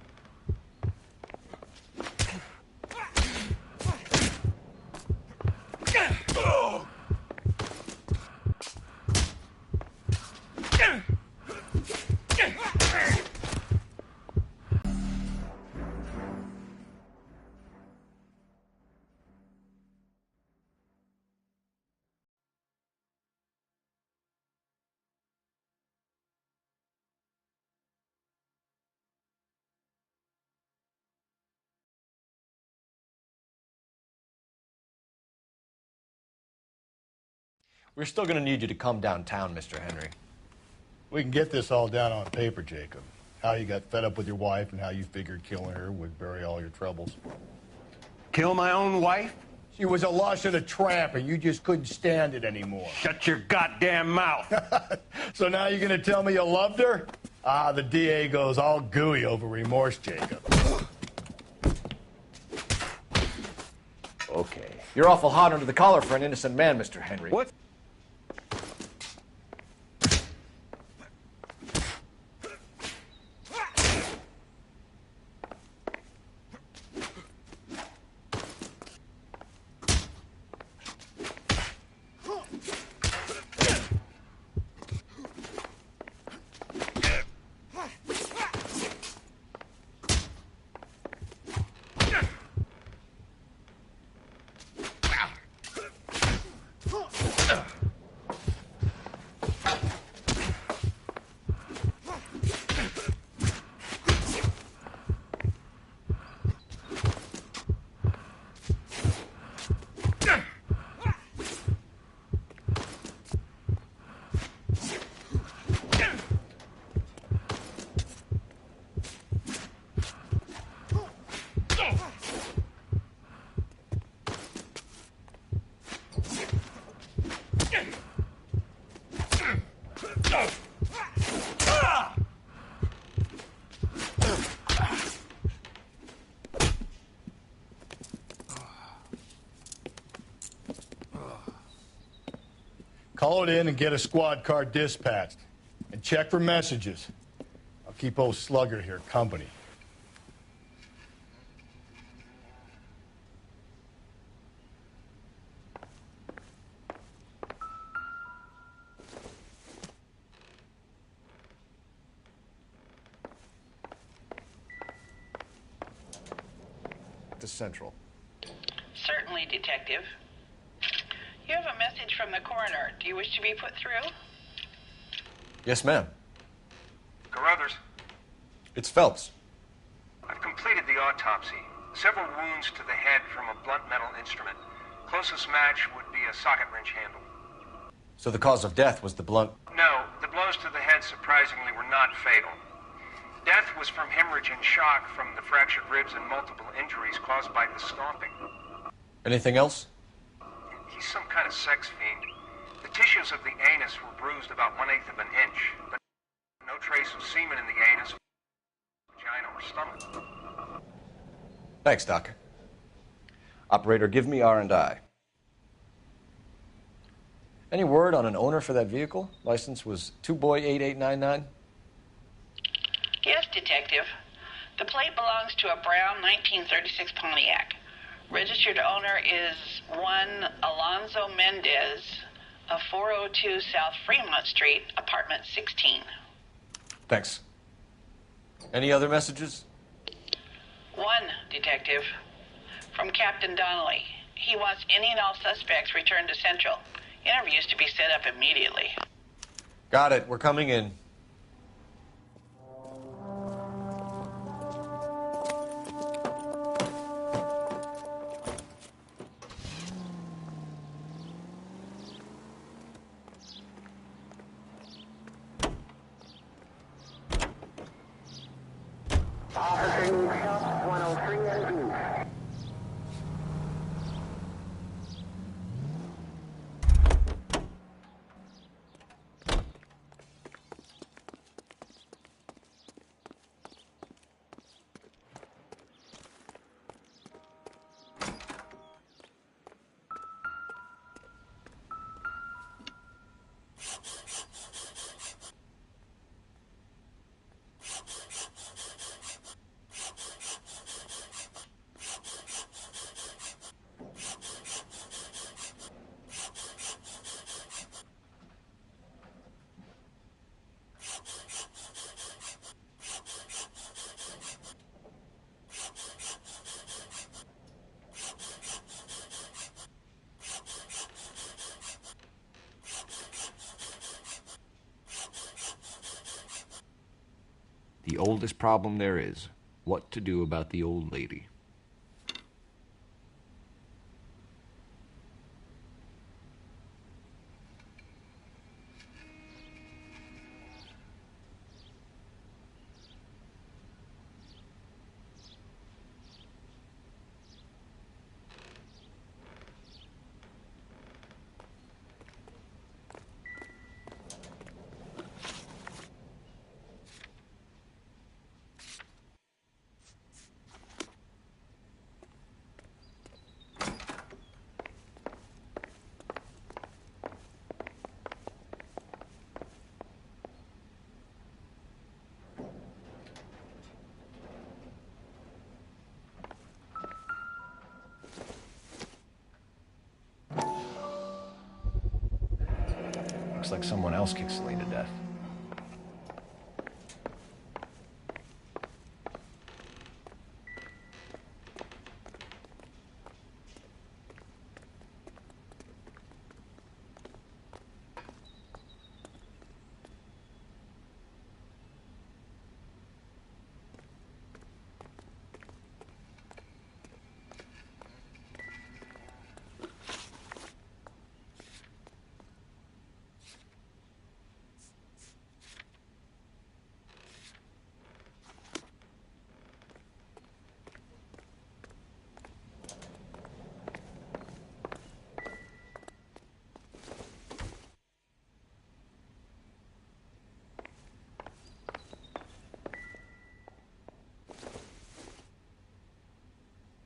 Speaker 4: We're still going to need you to come downtown, Mr. Henry.
Speaker 8: We can get this all down on paper, Jacob. How you got fed up with your wife and how you figured killing her would bury all your troubles.
Speaker 2: Kill my own wife?
Speaker 8: She was a lush and a tramp, and you just couldn't stand it anymore.
Speaker 2: Shut your goddamn mouth.
Speaker 8: So now you're going to tell me you loved her? Ah, the DA goes all gooey over remorse, Jacob.
Speaker 4: Okay. You're awful hot under the collar for an innocent man, Mr. Henry.
Speaker 2: What?
Speaker 8: Call it in and get a squad car dispatched. And check for messages. I'll keep old Slugger here company.
Speaker 4: To Central.
Speaker 5: Certainly, Detective. You have a message from the coroner. Do you wish to be put through?
Speaker 4: Yes, ma'am.
Speaker 6: Carruthers,
Speaker 4: It's Phelps.
Speaker 6: I've completed the autopsy. Several wounds to the head from a blunt metal instrument. Closest match would be a socket wrench handle.
Speaker 4: So the cause of death was the blunt...
Speaker 6: No, the blows to the head surprisingly were not fatal. Death was from hemorrhage and shock from the fractured ribs and multiple injuries caused by the stomping.
Speaker 4: Anything else?
Speaker 6: He's some kind of sex fiend. The tissues of the anus were bruised about 1/8 of an inch, but no trace of semen in the anus, vagina, or stomach.
Speaker 4: Thanks, Doc. Operator, give me R&I. Any word on an owner for that vehicle? License was 2boy8899.
Speaker 5: Yes, Detective. The plate belongs to a brown 1936 Pontiac. Registered owner is one Alonzo Mendez of 402 South Fremont Street, apartment 16.
Speaker 4: Thanks. Any other messages?
Speaker 5: One, Detective. From Captain Donnelly. He wants any and all suspects returned to Central. Interviews to be set up immediately.
Speaker 4: Got it. We're coming in.
Speaker 9: needs help, 103 MD.
Speaker 1: The oldest problem there is, what to do about the old lady.
Speaker 4: Looks like someone else kicked Celine to death.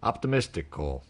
Speaker 1: Optimistic, Cole.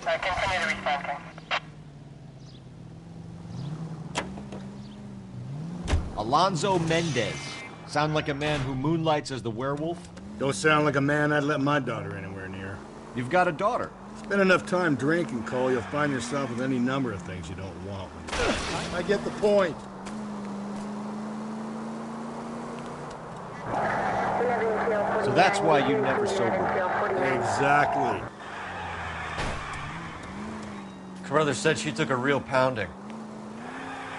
Speaker 9: Continue to respond.
Speaker 1: Alonzo Mendez. Sound like a man who moonlights as the werewolf?
Speaker 8: Don't sound like a man I'd let my daughter anywhere near.
Speaker 1: You've got a daughter.
Speaker 8: Spend enough time drinking, Cole, you'll find yourself with any number of things you don't want. I get the point.
Speaker 1: So that's why you never sober.
Speaker 8: Exactly.
Speaker 4: Carruthers said she took a real pounding.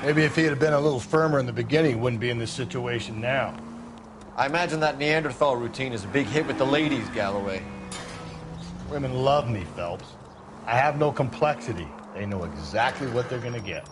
Speaker 8: Maybe if he had been a little firmer in the beginning, he wouldn't be in this situation now.
Speaker 4: I imagine that Neanderthal routine is a big hit with the ladies, Galloway.
Speaker 8: Women love me, Phelps. I have no complexity. They know exactly what they're gonna get.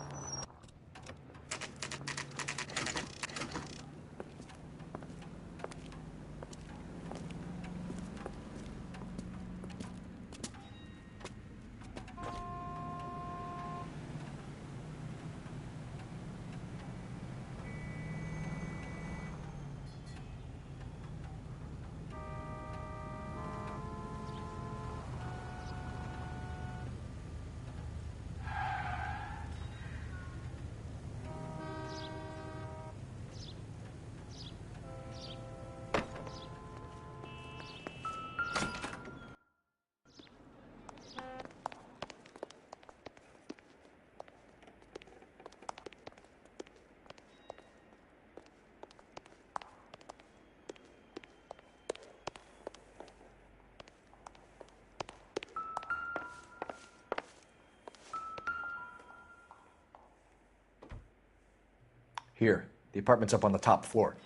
Speaker 4: Here. The apartment's up on the top floor.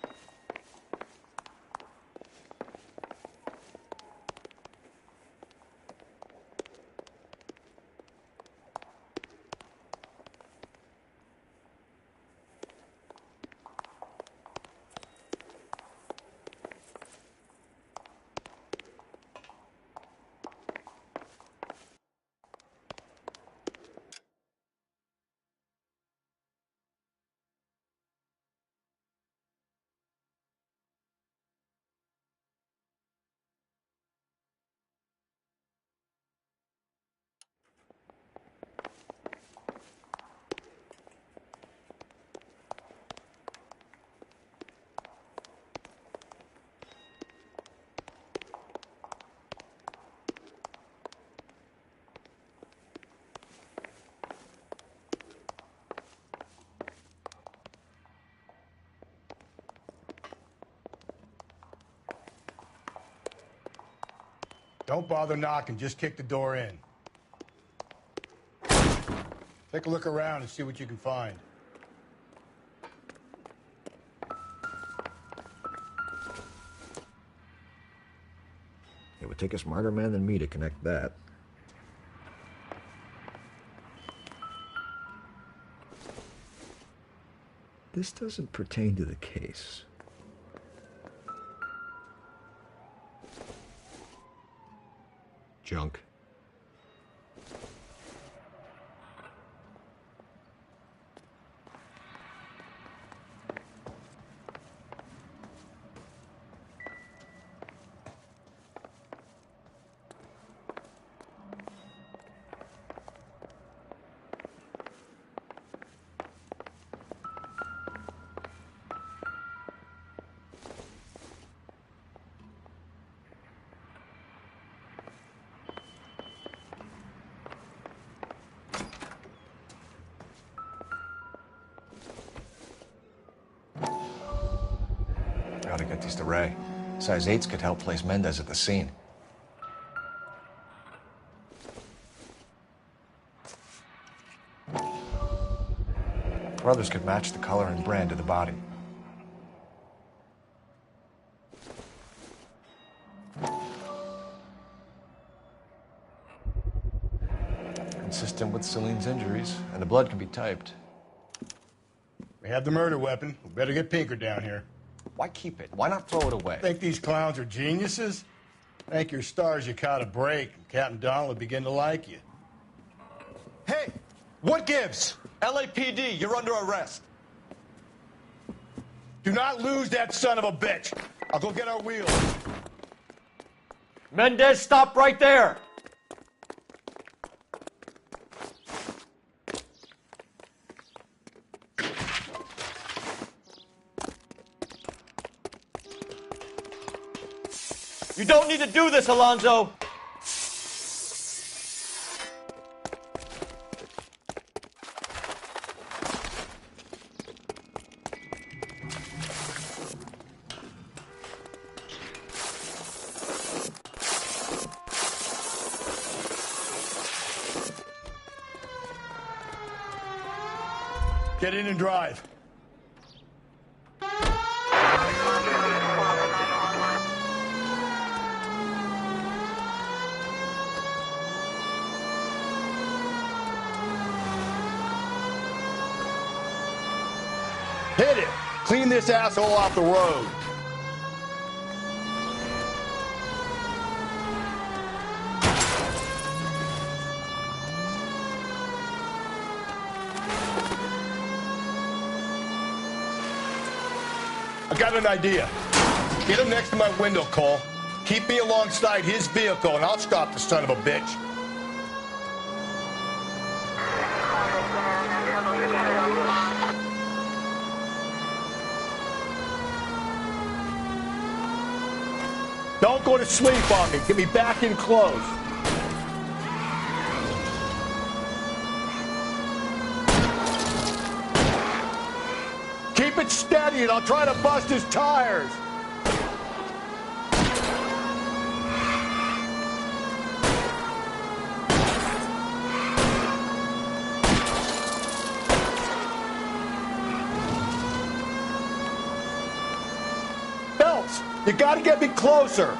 Speaker 8: Don't bother knocking, just kick the door in. Take a look around and see what you can find.
Speaker 1: It would take a smarter man than me to connect that. This doesn't pertain to the case. Junk.
Speaker 4: Gotta get these to Ray. Size 8s could help place Mendez at the scene. Brothers could match the color and brand of the body. Consistent with Celine's injuries, and the blood can be typed.
Speaker 8: We have the murder weapon. We better get Pinker down here.
Speaker 4: Why keep it? Why not throw it away?
Speaker 8: Think these clowns are geniuses? Thank your stars you caught a break, and Captain Donald will begin to like you.
Speaker 21: Hey, what gives? LAPD, you're under arrest.
Speaker 8: Do not lose that son of a bitch. I'll go get our wheels.
Speaker 1: Mendez, stop right there! You don't need to do this, Alonzo!
Speaker 8: Get in and drive. Hit it! Clean this asshole off the road. I got an idea. Get him next to my window, Cole. Keep me alongside his vehicle, and I'll stop the son of a bitch. Don't go to sleep on me. Get me back in close. Keep it steady, and I'll try to bust his tires. You gotta get me closer.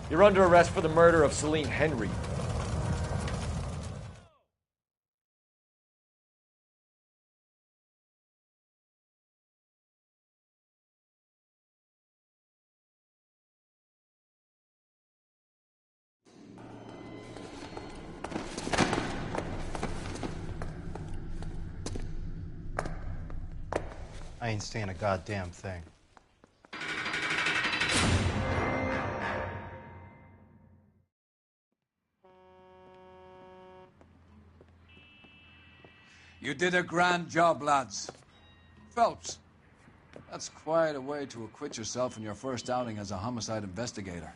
Speaker 4: You're under arrest for the murder of Celine Henry.
Speaker 10: I ain't saying a goddamn thing.
Speaker 22: You did a grand job, lads. Phelps, that's quite a way to acquit yourself in your first outing as a homicide investigator.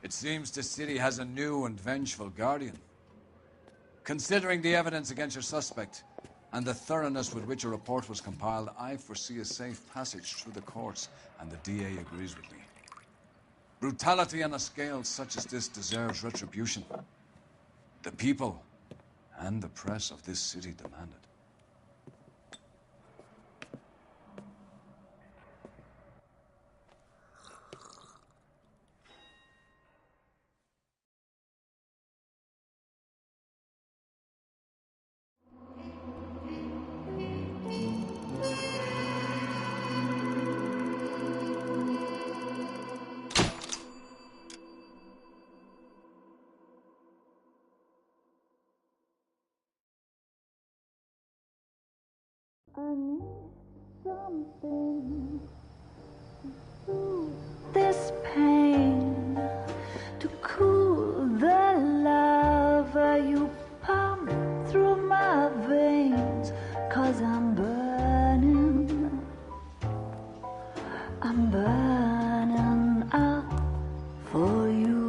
Speaker 22: It seems the city has a new and vengeful guardian. Considering the evidence against your suspect and the thoroughness with which a report was compiled, I foresee a safe passage through the courts, and the DA agrees with me. Brutality on a scale such as this deserves retribution. The people and the press of this city demand it.
Speaker 11: I need something to soothe this pain, to cool the lava you pump through my veins, 'cause I'm burning up for you.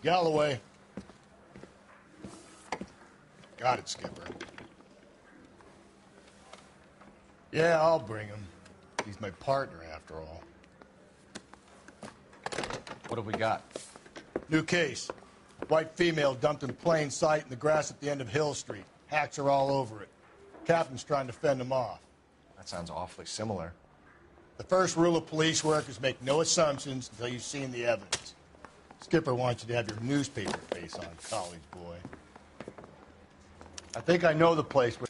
Speaker 8: Galloway. Got it, Skipper. Yeah, I'll bring him. He's my partner, after all.
Speaker 4: What have we got?
Speaker 8: New case. White female dumped in plain sight in the grass at the end of Hill Street. Hacks are all over it. Captain's trying to fend them off.
Speaker 4: That sounds awfully similar.
Speaker 8: The first rule of police work is make no assumptions until you've seen the evidence. Skipper wants you to have your newspaper face on, college boy. I think I know the place where